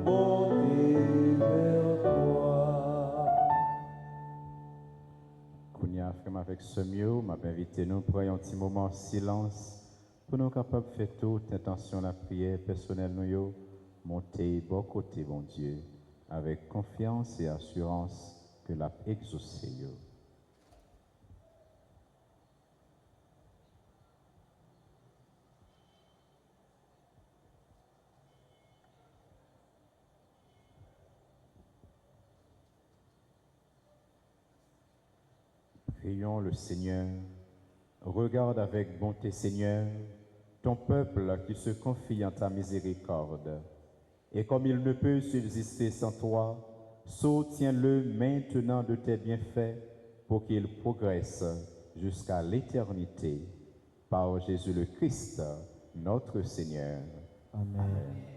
montez vers toi. Kounia, frère, avec ce mieux, m'a invité nous pour un petit moment en silence pour nous capables de faire toute intention de la prière personnelle nous monter bon côté, bon Dieu, avec confiance et assurance que l'a exaucé. Prions le Seigneur. Regarde avec bonté, Seigneur, ton peuple qui se confie en ta miséricorde. Et comme il ne peut subsister sans toi, soutiens-le maintenant de tes bienfaits pour qu'il progresse jusqu'à l'éternité. Par Jésus le Christ, notre Seigneur. Amen.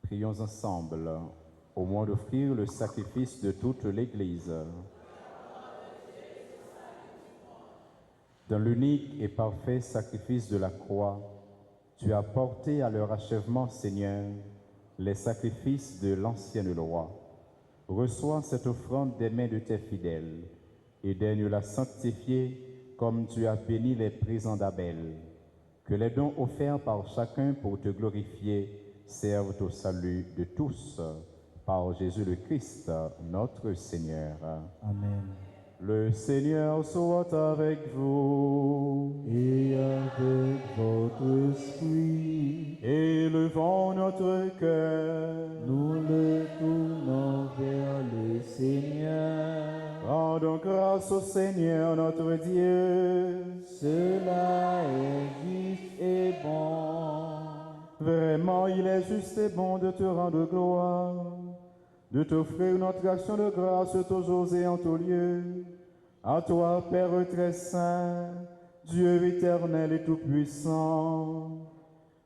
Prions ensemble au moins d'offrir le sacrifice de toute l'Église. Dans l'unique et parfait sacrifice de la croix, tu as porté à leur achèvement, Seigneur, les sacrifices de l'ancienne loi. Reçois cette offrande des mains de tes fidèles et daigne la sanctifier comme tu as béni les présents d'Abel. Que les dons offerts par chacun pour te glorifier servent au salut de tous, par Jésus le Christ, notre Seigneur. Amen. Le Seigneur soit avec vous. Et avec votre esprit, Élevons notre cœur. nous le tournons vers le Seigneur. Rendons grâce au Seigneur notre Dieu. Cela est juste et bon. juste et bon de te rendre gloire, de t'offrir notre action de grâce toujours et en tout lieu. À toi, Père très saint, Dieu éternel et tout-puissant.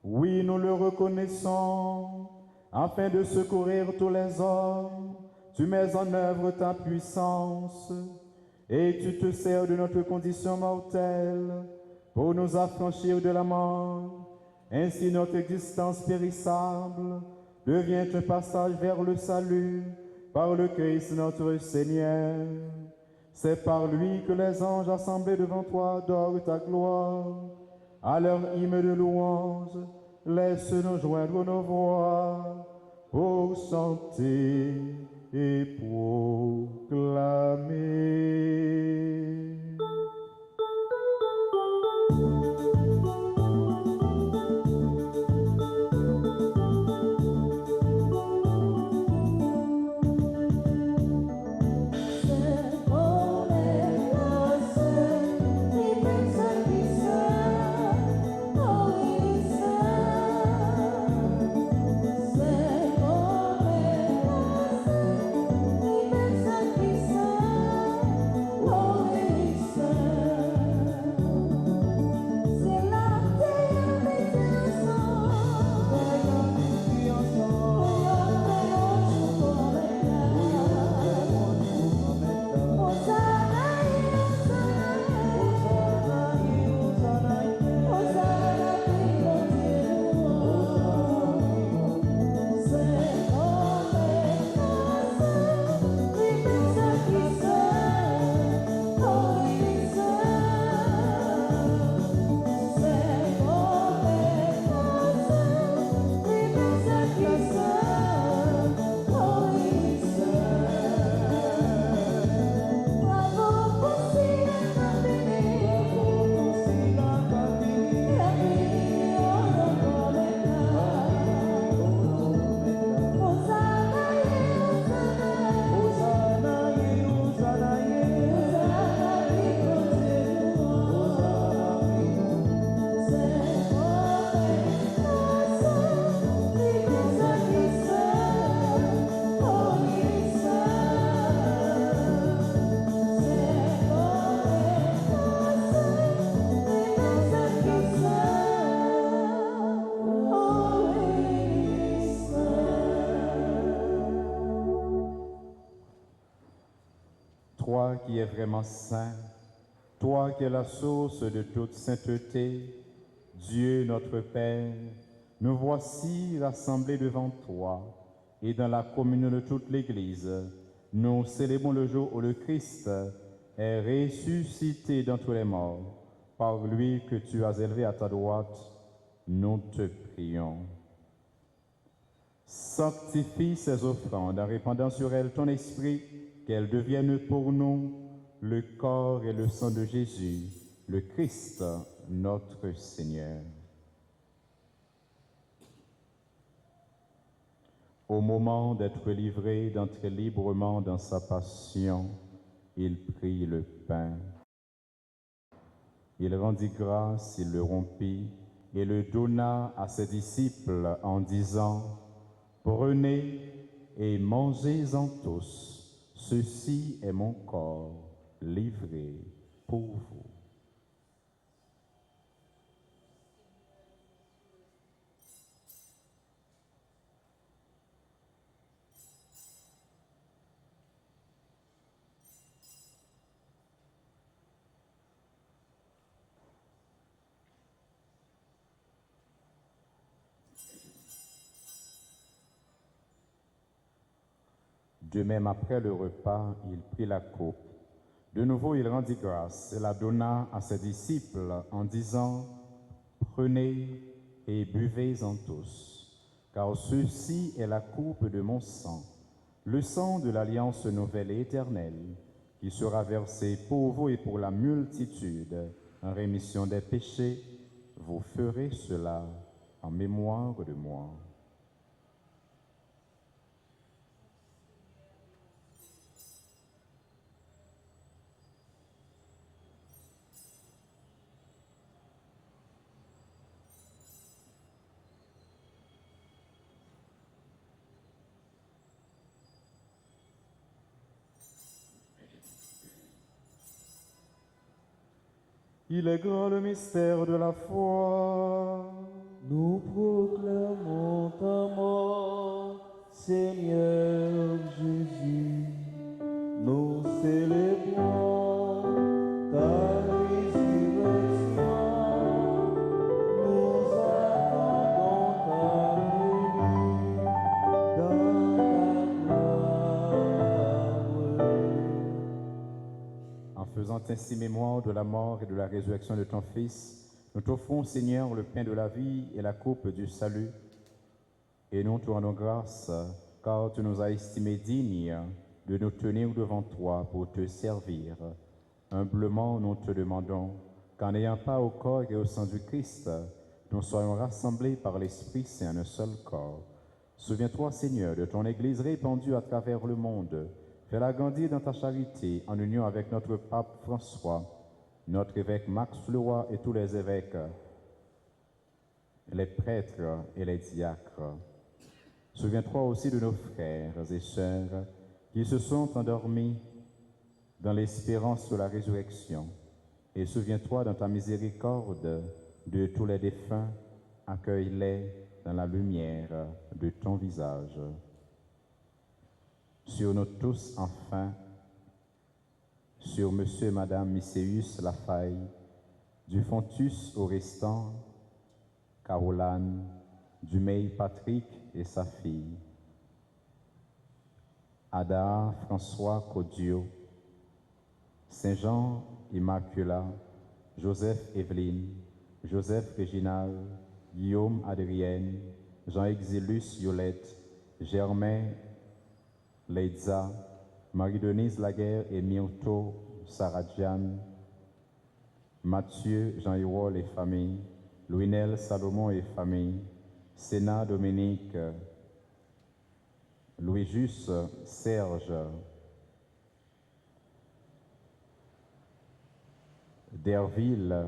Oui, nous le reconnaissons, afin de secourir tous les hommes, tu mets en œuvre ta puissance, et tu te sers de notre condition mortelle pour nous affranchir de la mort. Ainsi notre existence périssable devient un passage vers le salut par le Christ notre Seigneur. C'est par lui que les anges assemblés devant toi adorent ta gloire. À leur hymne de louange, laisse-nous joindre nos voix pour chanter et proclamer. Toi qui es vraiment saint, toi qui es la source de toute sainteté, Dieu notre Père, nous voici rassemblés devant toi et dans la communion de toute l'Église. Nous célébrons le jour où le Christ est ressuscité d'entre les morts. Par lui que tu as élevé à ta droite, nous te prions. Sanctifie ces offrandes en répandant sur elles ton esprit, qu'elles deviennent pour nous le corps et le sang de Jésus, le Christ, notre Seigneur. Au moment d'être livré, d'entrer librement dans sa passion, il prit le pain. Il rendit grâce, il le rompit et le donna à ses disciples en disant : « Prenez et mangez-en tous. Ceci est mon corps livré pour vous. » De même, après le repas, il prit la coupe. De nouveau, il rendit grâce et la donna à ses disciples en disant : « Prenez et buvez-en tous, car ceci est la coupe de mon sang, le sang de l'alliance nouvelle et éternelle, qui sera versé pour vous et pour la multitude en rémission des péchés. Vous ferez cela en mémoire de moi. » Il est grand le mystère de la foi. Nous proclamons ta mort, Seigneur Jésus. Nous célébrons ta résurrection. Nous attendons ta venue dans ta gloire. En faisant ainsi mémoire de la mort et de la résurrection de ton Fils, nous t'offrons, Seigneur, le pain de la vie et la coupe du salut. Et nous te rendons grâce, car tu nous as estimés dignes de nous tenir devant toi pour te servir. Humblement, nous te demandons qu'en n'ayant pas au corps et au sang du Christ, nous soyons rassemblés par l'Esprit Saint en un seul corps. Souviens-toi, Seigneur, de ton Église répandue à travers le monde. Fais-la grandir dans ta charité en union avec notre pape François, notre évêque Max Leroy et tous les évêques, les prêtres et les diacres. Souviens-toi aussi de nos frères et sœurs qui se sont endormis dans l'espérance de la résurrection. Et souviens-toi dans ta miséricorde de tous les défunts, accueille-les dans la lumière de ton visage. Sur nous tous, enfin, sur Monsieur et Madame Misséus Lafaille, du Fontus au restant, Caroline, Dumey Patrick et sa fille, Ada François Codio, Saint-Jean Immaculat, Joseph Evelyne, Joseph Réginal, Guillaume Adrienne, Jean-Exilus Yolette, Germain Leitza, Marie-Denise Laguerre et Myrto Saradjan, Mathieu Jean-Hérol et famille, Louinel Salomon et famille, Sénat Dominique, Louis-Jus Serge, Derville,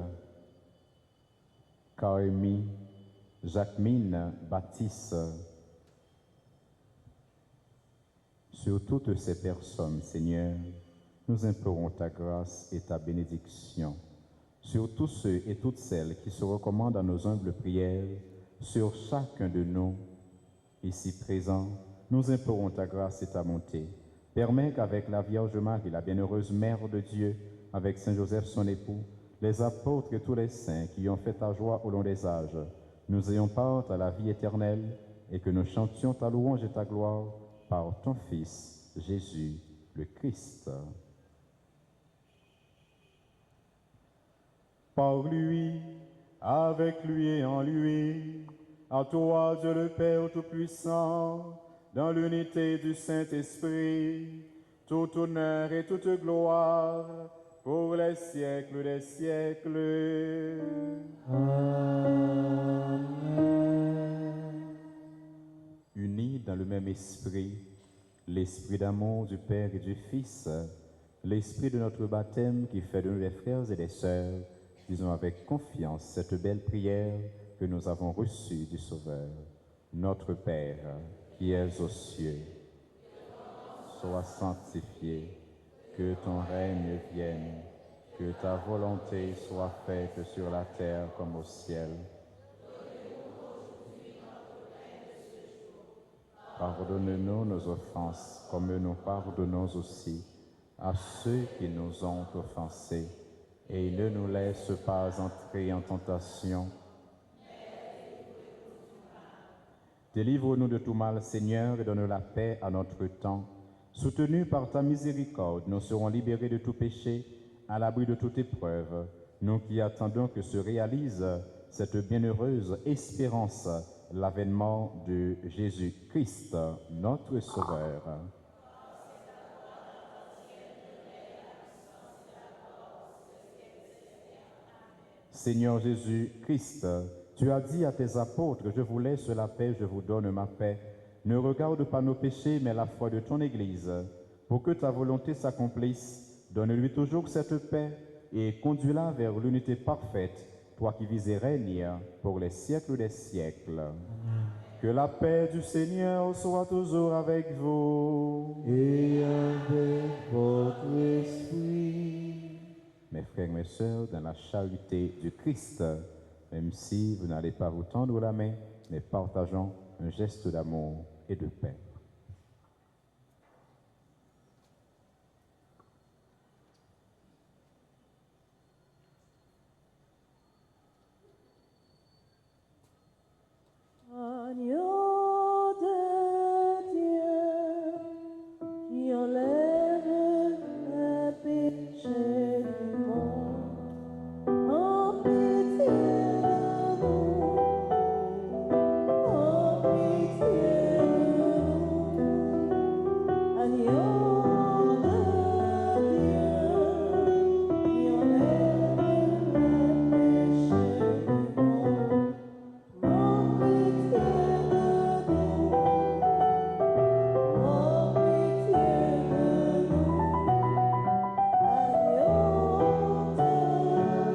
Kaemi, Jacqueline Baptiste. Sur toutes ces personnes, Seigneur, nous implorons ta grâce et ta bénédiction. Sur tous ceux et toutes celles qui se recommandent à nos humbles prières, sur chacun de nous, ici présents, nous implorons ta grâce et ta bonté. Permets qu'avec la Vierge Marie, la bienheureuse Mère de Dieu, avec Saint Joseph son époux, les apôtres et tous les saints qui ont fait ta joie au long des âges, nous ayons part à la vie éternelle et que nous chantions ta louange et ta gloire par ton Fils, Jésus, le Christ. Par lui, avec lui et en lui, à toi, Dieu le Père Tout-Puissant, dans l'unité du Saint-Esprit, tout honneur et toute gloire, pour les siècles des siècles. Amen. Unis dans le même esprit, l'esprit d'amour du Père et du Fils, l'esprit de notre baptême qui fait de nous des frères et des sœurs, disons avec confiance cette belle prière que nous avons reçue du Sauveur. Notre Père, qui es aux cieux, sois sanctifié, que ton règne vienne, que ta volonté soit faite sur la terre comme au ciel. Pardonne-nous nos offenses, comme nous pardonnons aussi à ceux qui nous ont offensés. Et ne nous laisse pas entrer en tentation. Délivre-nous de tout mal, Seigneur, et donne la paix à notre temps. Soutenus par ta miséricorde, nous serons libérés de tout péché, à l'abri de toute épreuve, nous qui attendons que se réalise cette bienheureuse espérance, l'avènement de Jésus-Christ, notre Sauveur. Seigneur Jésus-Christ, tu as dit à tes apôtres, je vous laisse la paix, je vous donne ma paix. Ne regarde pas nos péchés, mais la foi de ton Église. Pour que ta volonté s'accomplisse, donne-lui toujours cette paix et conduis-la vers l'unité parfaite, toi qui vis et règnes pour les siècles des siècles. Amen. Que la paix du Seigneur soit toujours avec vous. Et avec votre esprit. mes frères, mes sœurs, dans la charité du Christ. Même si vous n'allez pas vous tendre la main, mais partageons un geste d'amour et de paix. Agneau de Dieu, qui enlève le péché du monde, en pitié de nous, en pitié de nous. Agneau de Dieu, qui enlève le péché du monde, en pitié de nous, en pitié de nous. Agneau de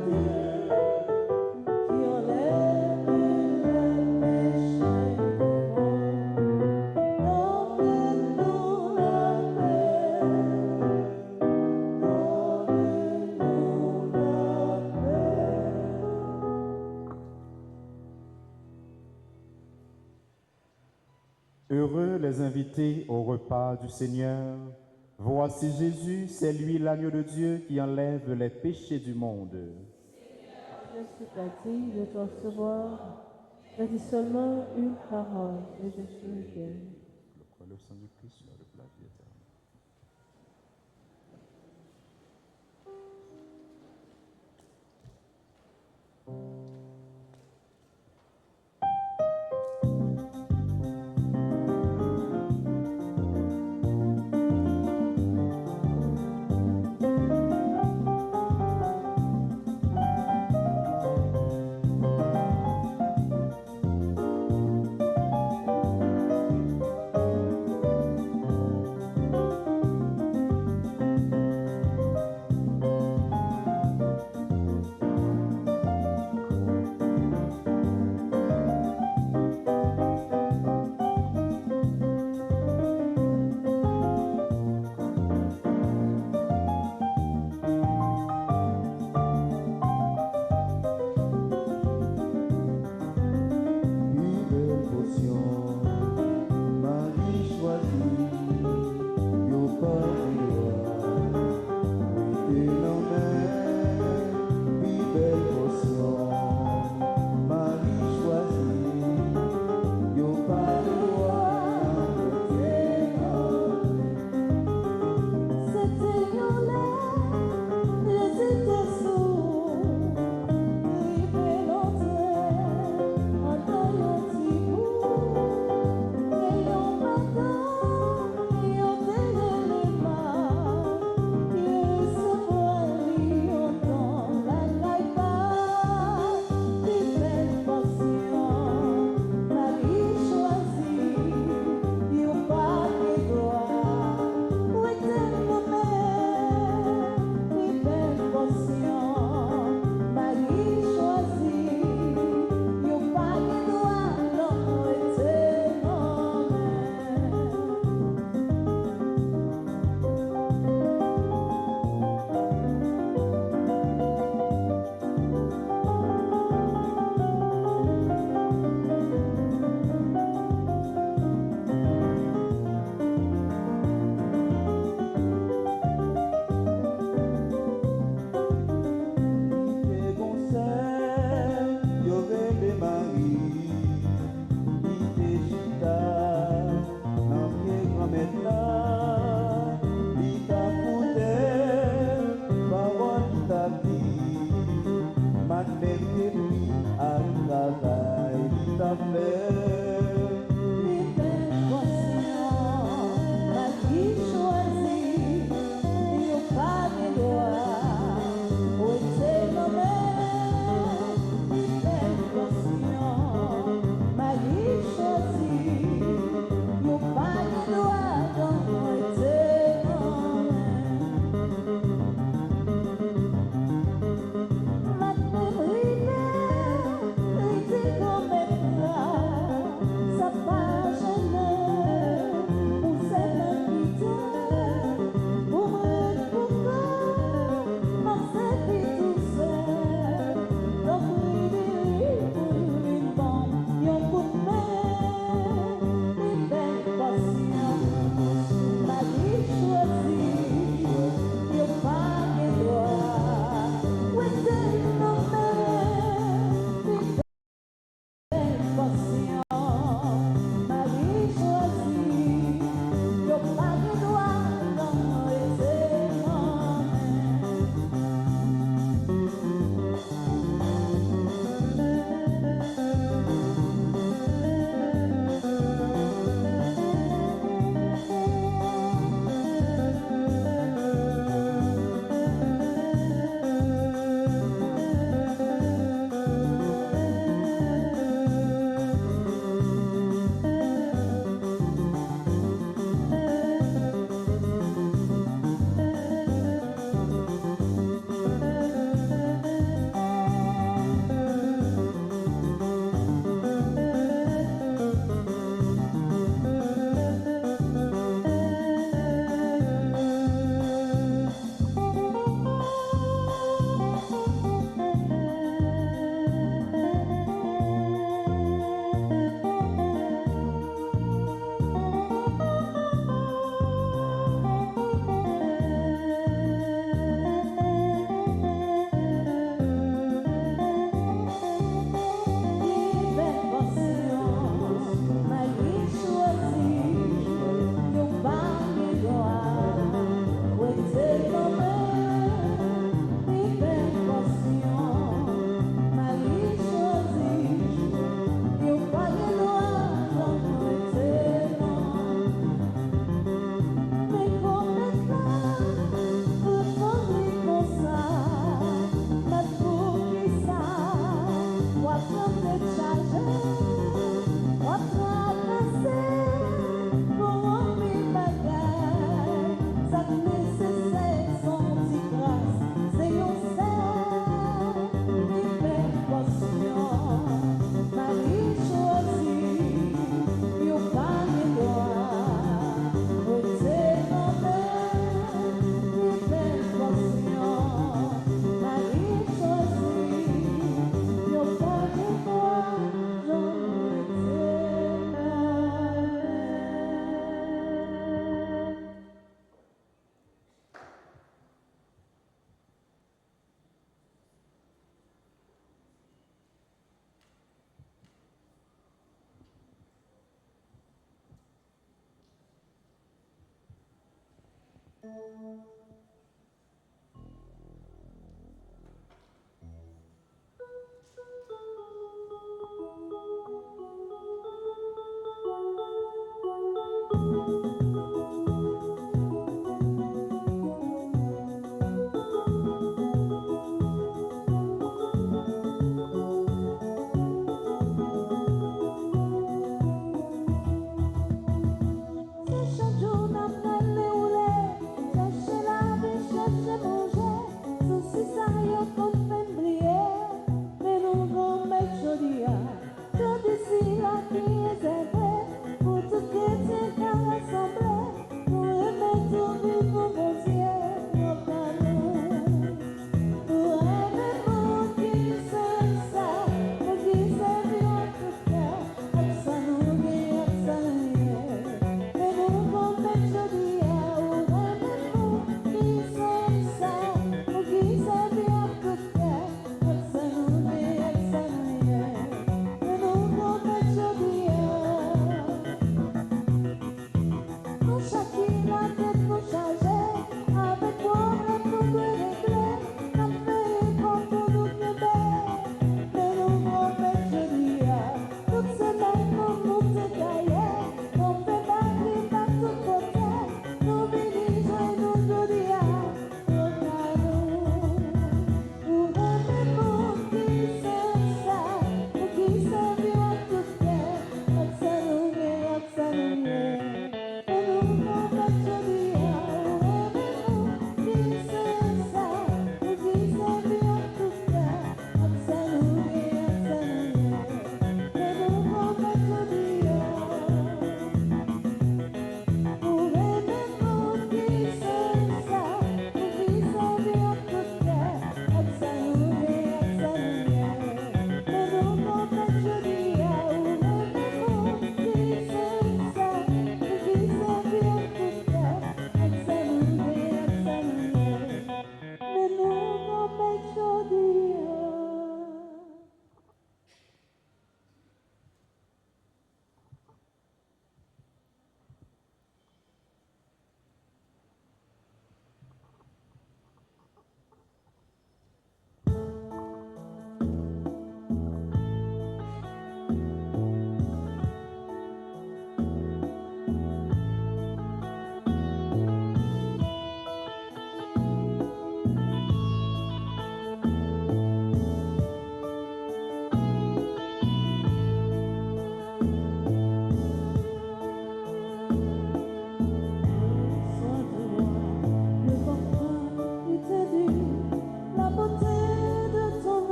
Dieu, qui enlève le péché du monde, donne-nous la paix, donne-nous la paix. Heureux les invités au repas du Seigneur. Voici Jésus, c'est lui l'agneau de Dieu qui enlève les péchés du monde. Je suis pas digne de te recevoir, mais dis seulement une parole et je suis guéri. Le sang du Christ sur le plat vie éternelle.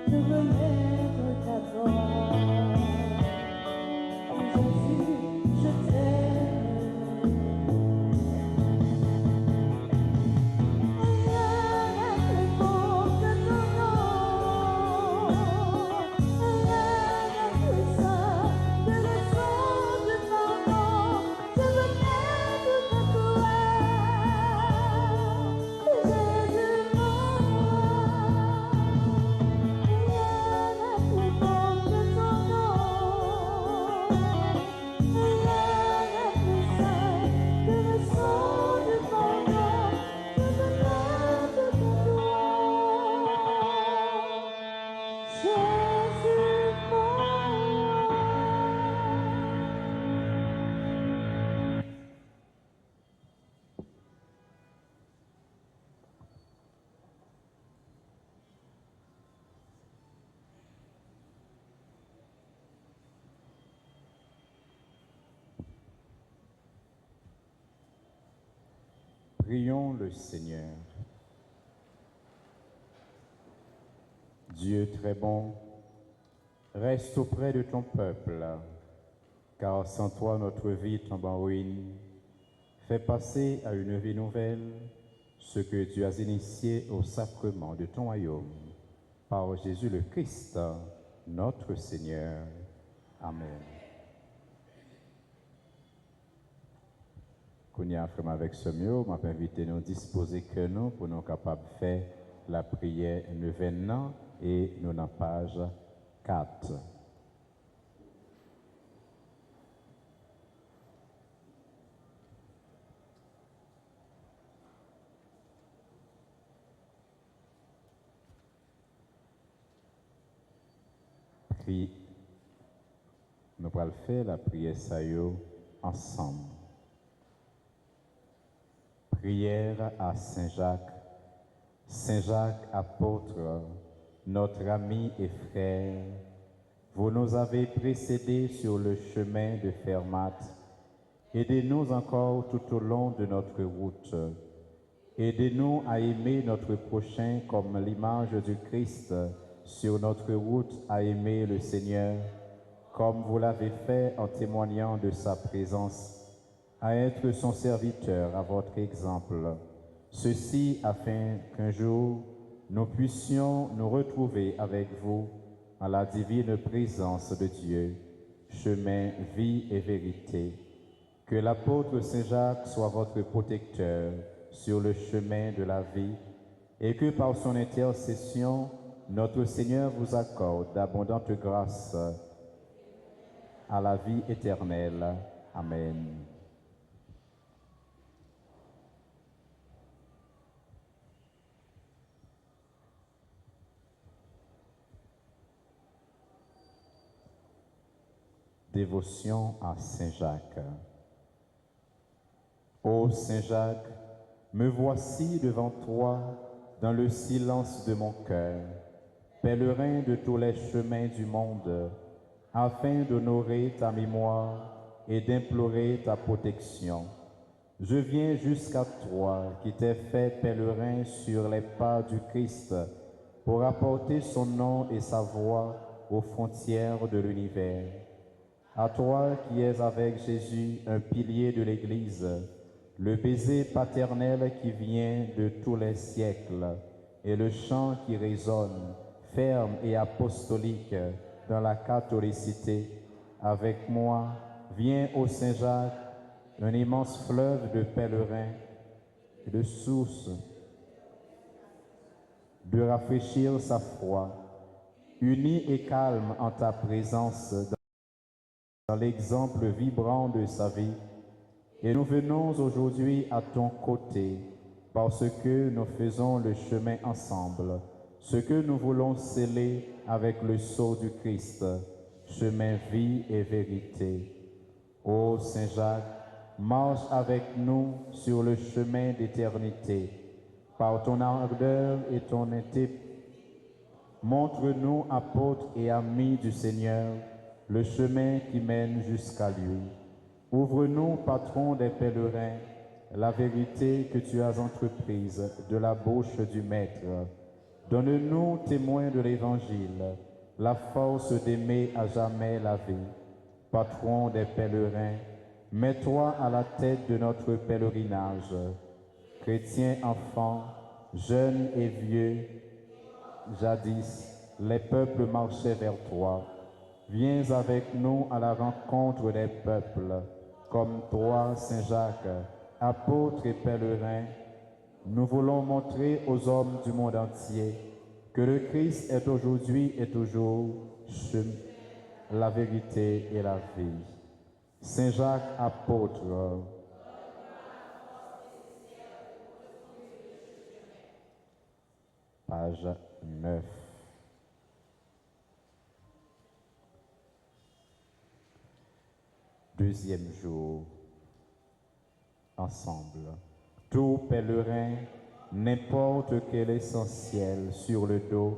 je veux n'être qu'à toi. Oh Jésus, je t'aime. Rien n'est plus beau que ton nom. Rien n'est plus saint que le sang du pardon. Je veux n'être qu'à toi. Jésus, mon roi. Rien n'est plus beau que ton nom. Rien n'est plus saint que le sang du pardon. Je veux n'être qu'à toi. Jésus, mon roi. Prions le Seigneur. Dieu très bon, reste auprès de ton peuple, car sans toi notre vie tombe en ruine. Fais passer à une vie nouvelle ce que tu as initié au sacrement de ton royaume. Par Jésus le Christ, notre Seigneur. Amen. Kounia frère avec ce mieux, m'a invité nous disposer que nous pour nous capables de faire la prière neuvaine et nous dans page 4. Nous allons faire la prière ça ensemble. Prière à Saint Jacques. Saint Jacques, apôtre, notre ami et frère, vous nous avez précédés sur le chemin de Fermat. Aidez-nous encore tout au long de notre route. Aidez-nous à aimer notre prochain comme l'image du Christ sur notre route à aimer le Seigneur, comme vous l'avez fait en témoignant de sa présence, à être son serviteur à votre exemple. Ceci afin qu'un jour, nous puissions nous retrouver avec vous en la divine présence de Dieu, chemin, vie et vérité. Que l'apôtre Saint Jacques soit votre protecteur sur le chemin de la vie et que par son intercession, notre Seigneur vous accorde d'abondantes grâces à la vie éternelle. Amen. Dévotion à Saint Jacques. Ô Saint Jacques, me voici devant toi dans le silence de mon cœur, pèlerin de tous les chemins du monde, afin d'honorer ta mémoire et d'implorer ta protection. Je viens jusqu'à toi qui t'es fait pèlerin sur les pas du Christ pour apporter son nom et sa voix aux frontières de l'univers. À toi qui es avec Jésus un pilier de l'Église, le baiser paternel qui vient de tous les siècles et le chant qui résonne, ferme et apostolique dans la catholicité, avec moi, viens au Saint-Jacques, un immense fleuve de pèlerins et de sources, de rafraîchir sa foi, uni et calme en ta présence dans l'exemple vibrant de sa vie. Et nous venons aujourd'hui à ton côté parce que nous faisons le chemin ensemble, ce que nous voulons sceller avec le sceau du Christ, chemin, vie et vérité. Ô Saint Jacques, marche avec nous sur le chemin d'éternité. Par ton ardeur et ton intégrité, montre-nous, apôtres et amis du Seigneur, le chemin qui mène jusqu'à lui. Ouvre-nous, patron des pèlerins, la vérité que tu as entreprise de la bouche du Maître. Donne-nous, témoins de l'Évangile, la force d'aimer à jamais la vie. Patron des pèlerins, mets-toi à la tête de notre pèlerinage. Chrétiens enfants, jeunes et vieux, jadis, les peuples marchaient vers toi. Viens avec nous à la rencontre des peuples. Comme toi, Saint Jacques, apôtre et pèlerin, nous voulons montrer aux hommes du monde entier que le Christ est aujourd'hui et toujours la vérité et la vie. Saint Jacques, apôtre, page 9. Deuxième jour, ensemble. Tout pèlerin, n'importe quel essentiel sur le dos,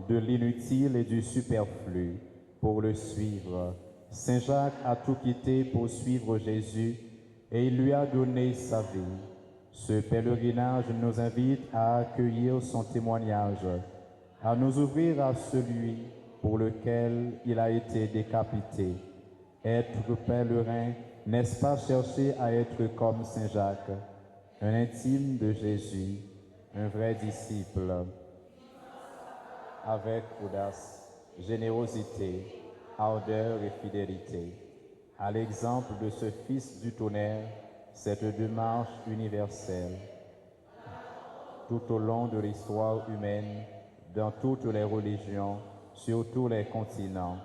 de l'inutile et du superflu, pour le suivre. Saint Jacques a tout quitté pour suivre Jésus et il lui a donné sa vie. Ce pèlerinage nous invite à accueillir son témoignage, à nous ouvrir à celui pour lequel il a été décapité. Être pèlerin, n'est-ce pas chercher à être comme Saint Jacques, un intime de Jésus, un vrai disciple, avec audace, générosité, ardeur et fidélité. À l'exemple de ce Fils du tonnerre, cette démarche universelle, tout au long de l'histoire humaine, dans toutes les religions, sur tous les continents.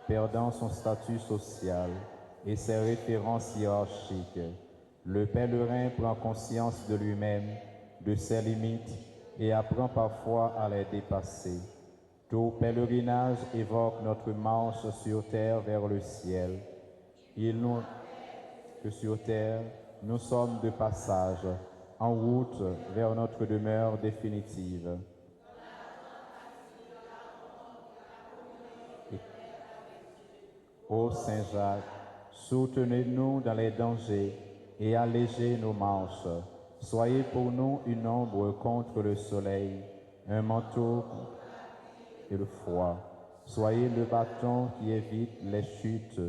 Perdant son statut social et ses références hiérarchiques, le pèlerin prend conscience de lui-même, de ses limites et apprend parfois à les dépasser. Tout pèlerinage évoque notre marche sur terre vers le ciel. Que sur terre, nous sommes de passage, en route vers notre demeure définitive. Ô Saint Jacques, soutenez-nous dans les dangers et allégez nos marches. Soyez pour nous une ombre contre le soleil, un manteau et le froid. Soyez le bâton qui évite les chutes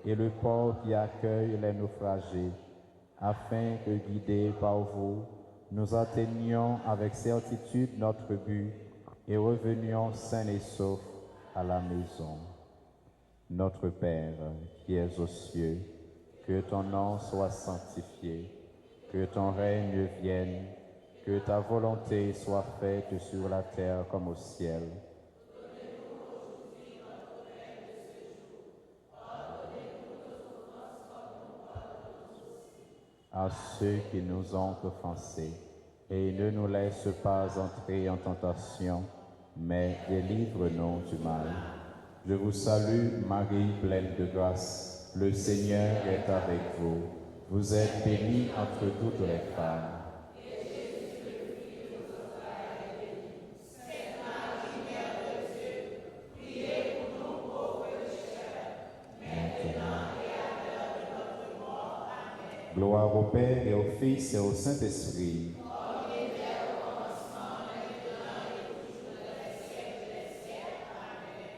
et le port qui accueille les naufragés, afin que, guidés par vous, nous atteignions avec certitude notre but et revenions sains et saufs à la maison. Notre Père, qui es aux cieux, que ton nom soit sanctifié, que ton règne vienne, que ta volonté soit faite sur la terre comme au ciel. À ceux qui nous ont offensés, et ne nous laisse pas entrer en tentation, mais délivre-nous du mal. Je vous salue, Marie, pleine de grâce. Le Seigneur est avec vous. Vous êtes bénie entre toutes les femmes. Gloire au Père et au Fils et au Saint-Esprit.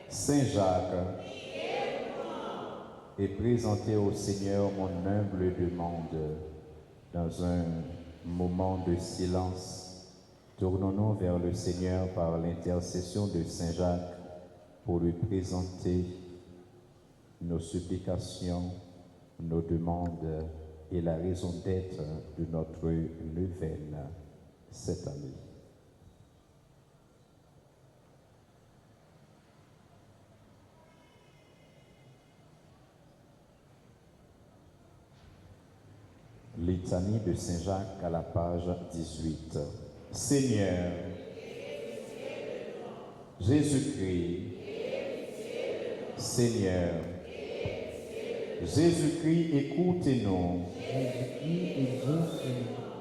Saint Jacques, et présentez au Seigneur mon humble demande. Dans un moment de silence, tournons-nous vers le Seigneur par l'intercession de Saint Jacques pour lui présenter nos supplications, nos demandes et la raison d'être de notre neuvaine cette année. Litanie de Saint Jacques à la page 18. Seigneur, Jésus-Christ, Seigneur, Jésus-Christ, écoutez-nous.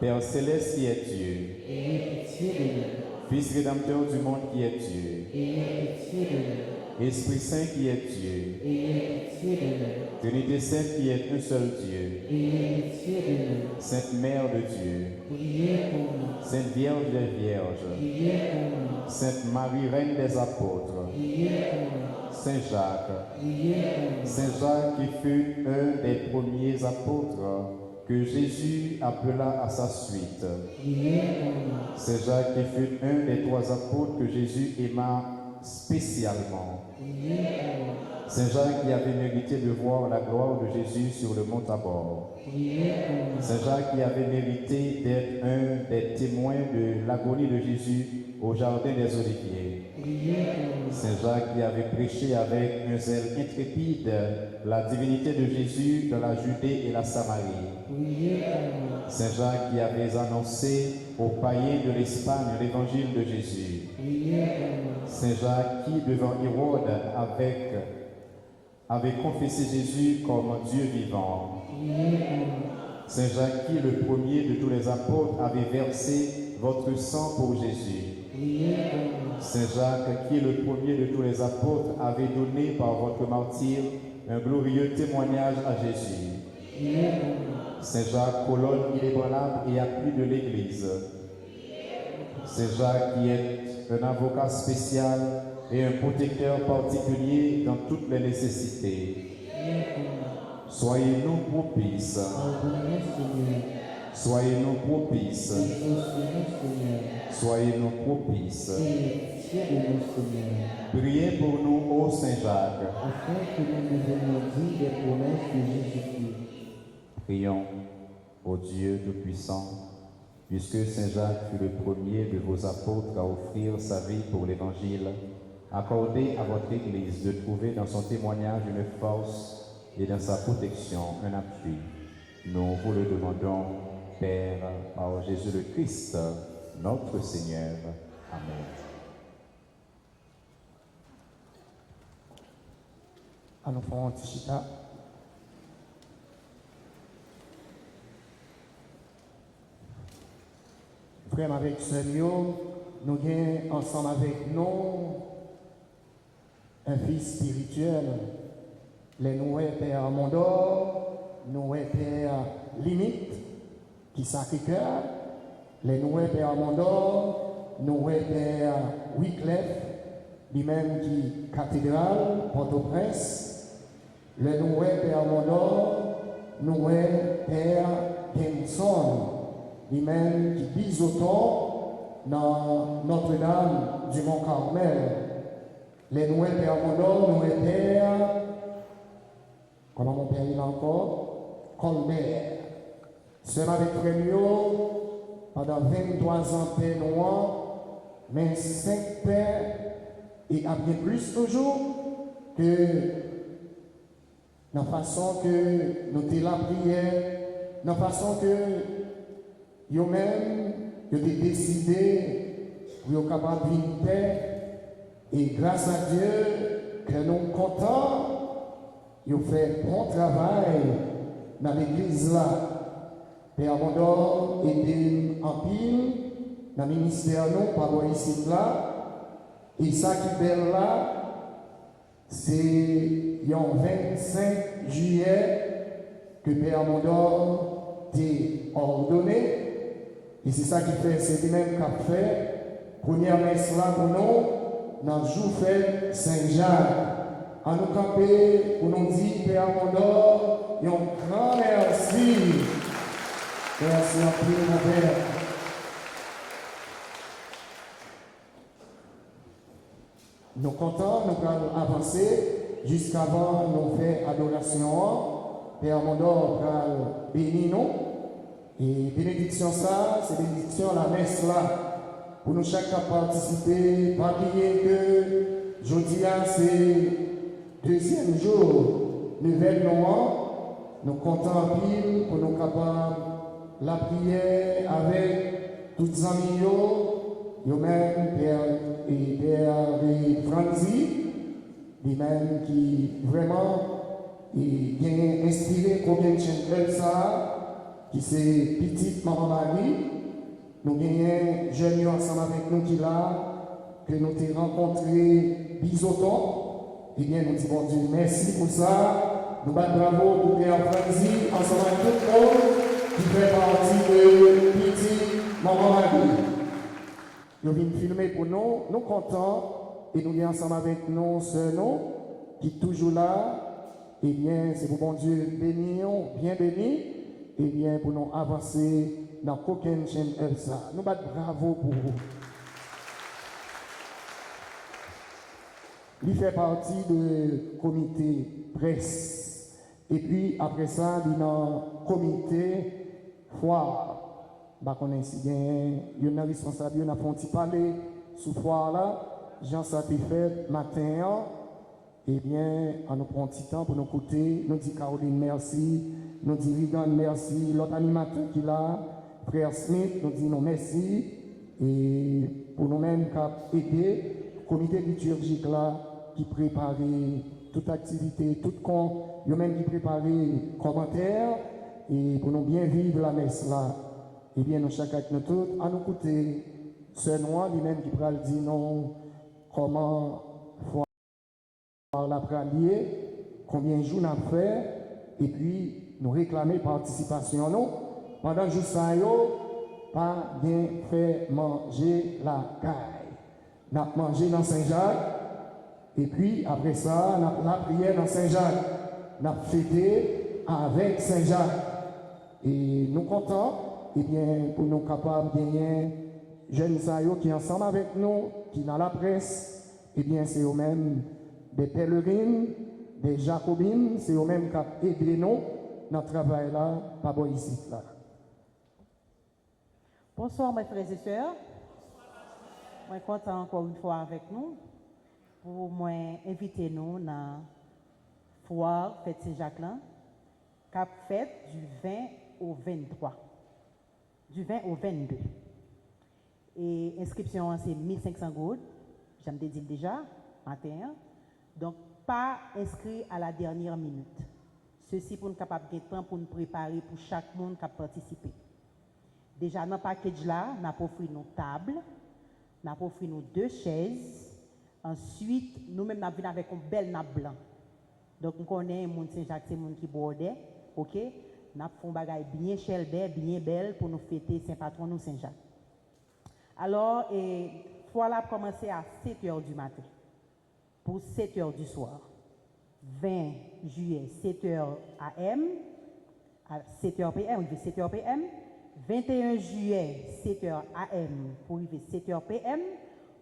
Père céleste qui est Dieu, ayez pitié de nous. Fils rédempteur du monde qui est Dieu, Ayez pitié de nous. Esprit Saint qui est Dieu, ayez pitié de nous. Trinité Sainte qui est un seul Dieu, Ayez pitié de nous. Sainte Mère de Dieu, Priez pour nous. Sainte Vierge des Vierges, Priez pour nous. Sainte Marie, Reine des Apôtres, Priez pour nous. Saint Jacques, Priez pour nous. Saint Jacques qui fut un des premiers apôtres que Jésus appela à sa suite. Priez pour nous. Saint Jacques qui fut un des 3 apôtres que Jésus aima spécialement. Priez pour nous. Saint Jacques qui avait mérité de voir la gloire de Jésus sur le mont Tabor. Priez pour nous. Saint Jacques qui avait mérité d'être un des témoins de l'agonie de Jésus au jardin des Oliviers. Priez pour nous. Saint Jacques qui avait prêché avec un zèle intrépide la divinité de Jésus dans la Judée et la Samarie. Priez pour nous. Saint Jacques qui avait annoncé aux païens de l'Espagne l'évangile de Jésus. Priez pour nous. Saint Jacques qui, devant Hérode, avait confessé Jésus comme Dieu vivant. Priez pour nous. Saint Jacques qui, le premier de tous les apôtres, avait versé votre sang pour Jésus. Priez pour nous. Saint Jacques qui, le premier de tous les apôtres, avait donné par votre martyre un glorieux témoignage à Jésus. Priez pour nous. Saint Jacques, colonne inébranlable et appui de l'Église. Saint Jacques qui est un avocat spécial et un protecteur particulier dans toutes les nécessités. Priez pour nous. Soyez-nous propices. Pardonnez, Seigneur. Soyez-nous propices. Exaucez-nous, Seigneur. Soyez-nous propices. Ayez pitié de nous, Seigneur. Priez pour nous, ô Saint Jacques. Afin que nous devenions dignes des promesses de Jésus-Christ. Prions, ô Dieu Tout-Puissant, puisque Saint Jacques fut le premier de vos apôtres à offrir sa vie pour l'Évangile, accordez à votre Église de trouver dans son témoignage une force et dans sa protection un appui. Nous vous le demandons, Père, par Jésus le Christ, notre Seigneur. Amen. Allons faire un petit chita. Frère avec Seigneur, nous avons ensemble avec nous un fils spirituel. Les noués Père Mondor, noués Père Limite, qui Sacré-Cœur, les noués Père Mondor, noués Père Wycliffe, lui-même qui Cathédrale, Port-au-Prince, les noués Père Mondor, noués Père Genson, lui-même qui Bisoton dans Notre-Dame du Mont-Carmel, les noués Père Mondor, noués Père, comment mon père il a encore, Colbert. Seul avec Frémio, pendant 23 ans, Père Noir, mais 5 pères, et à bien plus toujours, que dans la façon que nous avons la prière, dans la façon que eux-mêmes, ils ont décidé pour être capables de vivre paix. Et grâce à Dieu, que nous sommes contents, ils ont fait bon travail dans l'église là. Père Mondor aidé en pile dans le ministère nous par ici là. Et ça qui est là, c'est le 25 juillet que Père Mondor t'a ordonné. Et c'est ça qui fait, c'est lui-même qui a fait. Première messe là pour nous, dans le jour fait Saint-Jacques. À nous camper pour nous dire, Père Mondor, un grand merci. Merci à vous, mon Père. Nous sommes contents, nous allons avancer jusqu'avant nous faire adoration. Père Mondor va bénir nous. Et bénédiction ça, c'est bénédiction la messe là. Pour nous chacun participer, pas oublier que jeudi c'est deuxième jour, nouvelle noire. Nous comptons en pile pour nous capables la prière avec toutes les amis, eux-mêmes, Père Franzi, lui-même qui vraiment est inspiré combien de chanteurs ça, qui c'est petite maman Marie. Nous avons jeunes ensemble avec nous qui là, que nous avons rencontré Bisoton, Eh bien, nous disons, bon Dieu, merci pour ça. Nous battons bravo pour Père Franzi, ensemble avec tout le monde qui fait partie de Petit Maman Marie. Nous venons filmer pour nous, nous contents, et nous venons ensemble avec nous, sœurs, nous, qui sont toujours là. Eh bien, c'est pour bon Dieu bénir, bien béni, eh bien, pour nous avancer dans aucune chaîne ça. Nous battons bravo pour vous. Il fait partie du comité presse. Et puis, après ça, il y a un comité foire. On a un responsable, on a fait parler sous foire là. Jean satisfait matin. Eh bien, on nous prend un petit temps pour nous écouter. Nous dit Caroline merci. Nous dit Rigan merci. L'autre animateur qui est là, frère Smith, nous dit non merci. Et pour nous-mêmes qui aider le comité liturgique là, qui prépare toute activité, tout con, nous-mêmes qui prépare commentaires. Et pour nous bien vivre la messe là. Eh bien, nous chacun nous tous, à nous écouter. C'est moi lui-même qui pourra le dire non, comment faut la pralier, combien de jours nous avons fait, et puis nous réclamer participation. Non, pendant que je pas bien fait manger la caille. Nous avons mangé dans Saint-Jacques, et puis après ça, nous avons la prière dans Saint-Jacques. Nous avons fêté avec Saint-Jacques. Et nous comptons. Eh bien, pour nous capables de gagner jeunes qui sont ensemble avec nous, qui dans la presse, eh bien, c'est eux-mêmes des pèlerines, des jacobines, c'est eux-mêmes qui ont aidé nous dans le travail là, pas bon ici là. Bonsoir mes frères et sœurs. Je suis content encore une fois avec nous pour inviter nous dans la foire Fête Saint-Jacques, cap fête du 20 au 23. Du 20 au 22. Et inscription, c'est 1500 gouttes, j'aime te dire déjà, matin. Donc, pas inscrit à la dernière minute. Ceci pour nous capable de temps pour nous préparer pour chaque monde qui a participé. Déjà, dans le package là, nous avons offert nos tables, nous avons offert nos 2 chaises. Ensuite, nous-mêmes, nous venons avec une belle nappe blanche. Donc, nous connaissons les gens Saint-Jacques, c'est les gens qui bordent, ok? Nous avons fait un bien cher, bien belle pour nous fêter Saint-Patron nous Saint-Jacques. Alors, voilà pour commencer à 7h du matin pour 7h du soir. 20 juillet, 7h AM, à 7h PM, 7h PM. 21 juillet, 7h AM pour arriver 7h PM.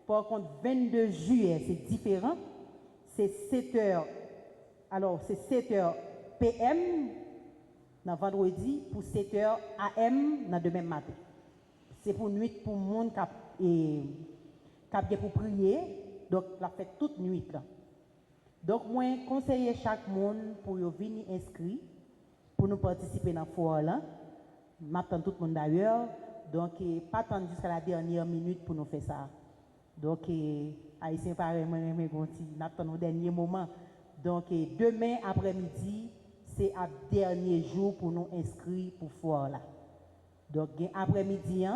Par contre, 22 juillet, c'est différent. C'est 7h, alors c'est 7h PM. Dans vendredi pour 7h AM dans demain matin. C'est pour nuit pour le monde qui a pour prier. Donc, la fête toute nuit. Là. Donc, moi, conseiller chaque monde pour venir inscrit pour nous participer dans le foire là. M'attends tout le monde d'ailleurs. Donc, pas attendre jusqu'à la dernière minute pour nous faire ça. Donc, Haïtien pareil, moi, n'attendons au dernier moment. Donc, demain après-midi, c'est à dernier jour pour nous inscrire pour foire là. Donc après-midi,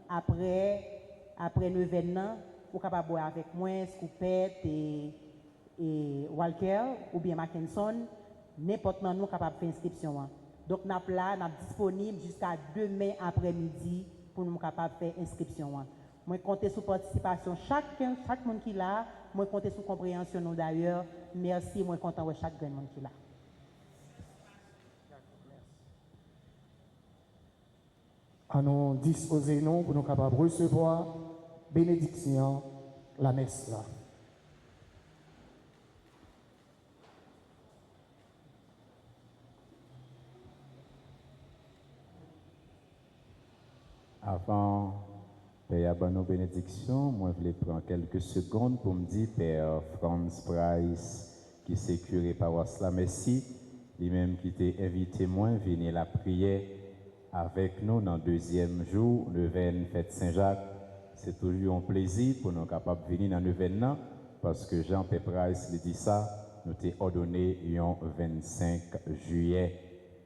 après 9h, vous capable boire avec moi, Scoopette et Walker ou bien Mackinson, n'importe où nous capable faire inscription. Donc nous sommes disponible jusqu'à demain après-midi pour nous capable faire inscription. Moi compter sur participation chaque monde qui est là, moi compter sur compréhension nous d'ailleurs. Merci, moi content de chaque monde qui est là. À nous disposer nous pour nous capables de recevoir bénédiction la messe là. Avant Père Abano bénédiction, moi je voulais prendre quelques secondes pour me dire Père Franz Price qui s'est curé paroisse la merci, lui-même qui t'a invité moi venir la prière avec nous dans le deuxième jour, le 20 fête Saint-Jacques. C'est toujours un plaisir pour nous capables de venir dans le 20 parce que Jean-Pierre Price lui dit ça, nous t'ai ordonné le 25 juillet.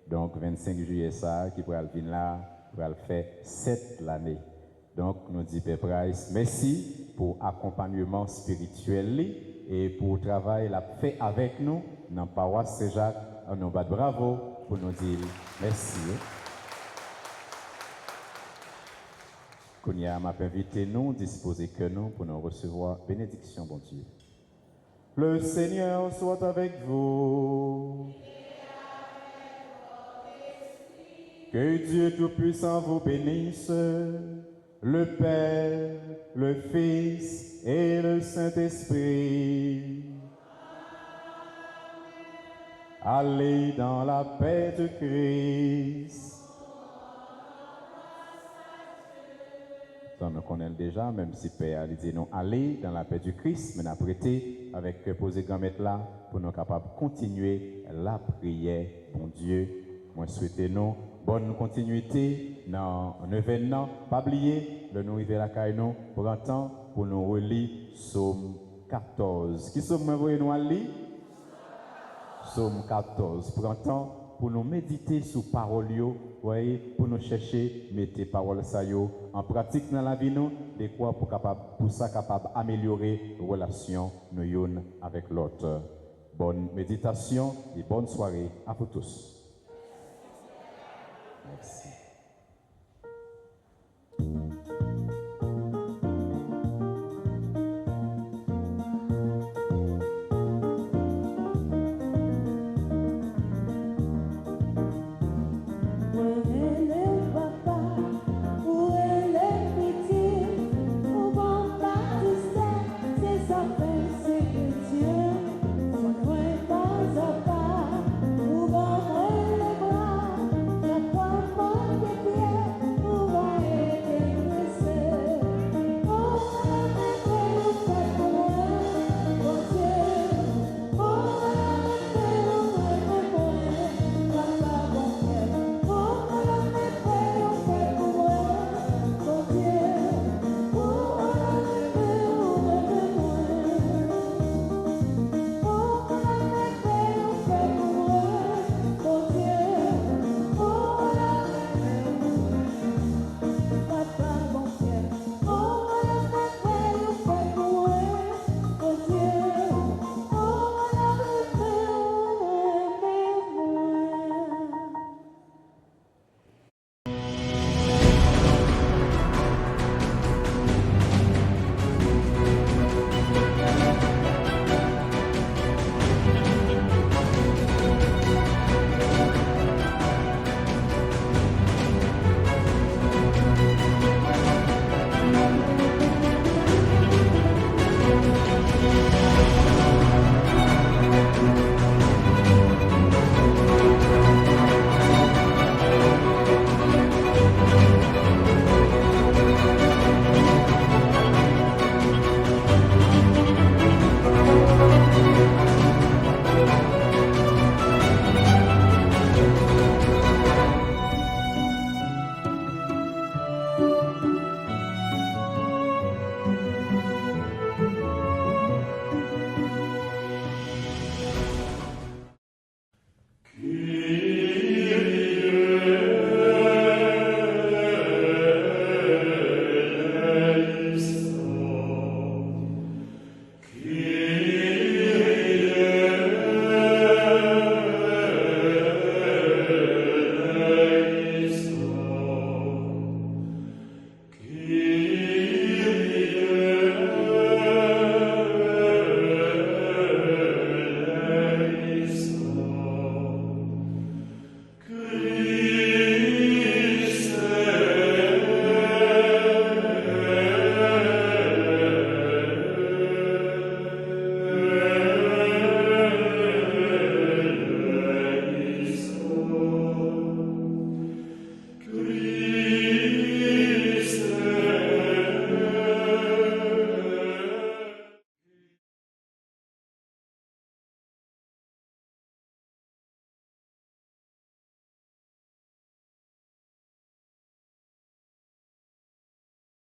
Donc 25 juillet ça, qui pourra venir là, pour le faire 7 l'année. Donc nous dit Père Price, merci pour l'accompagnement spirituel et pour le travail l'a fait avec nous dans la paroisse Saint-Jacques. On bat bravo pour nous dire merci. Kounia m'a invité nous, disposer que nous pour nous recevoir bénédiction, bon Dieu. Le Seigneur soit avec vous. Que Dieu Tout-Puissant vous bénisse, le Père, le Fils et le Saint-Esprit. Allez dans la paix de Christ. Ça, nous connaissons déjà, même si Père a dit non, allez dans la paix du Christ, mais nous avons prêté avec poser grand maître là pour nous capables de continuer la prière, bon Dieu. Moi, souhaitez nous bonne continuité dans un événement. Pas oublier, le nous arriver à la caille nous pour un temps pour nous relire Psaume 14. Qui sommes nous à lire? Psaume 14. Pour un temps pour nous méditer sur parole, voyez, pour nous chercher, mettez parole ça en pratique dans la vie nous, de quoi pour ça capable améliorer relation nous une avec l'autre. Bonne méditation et bonne soirée à vous tous. Merci.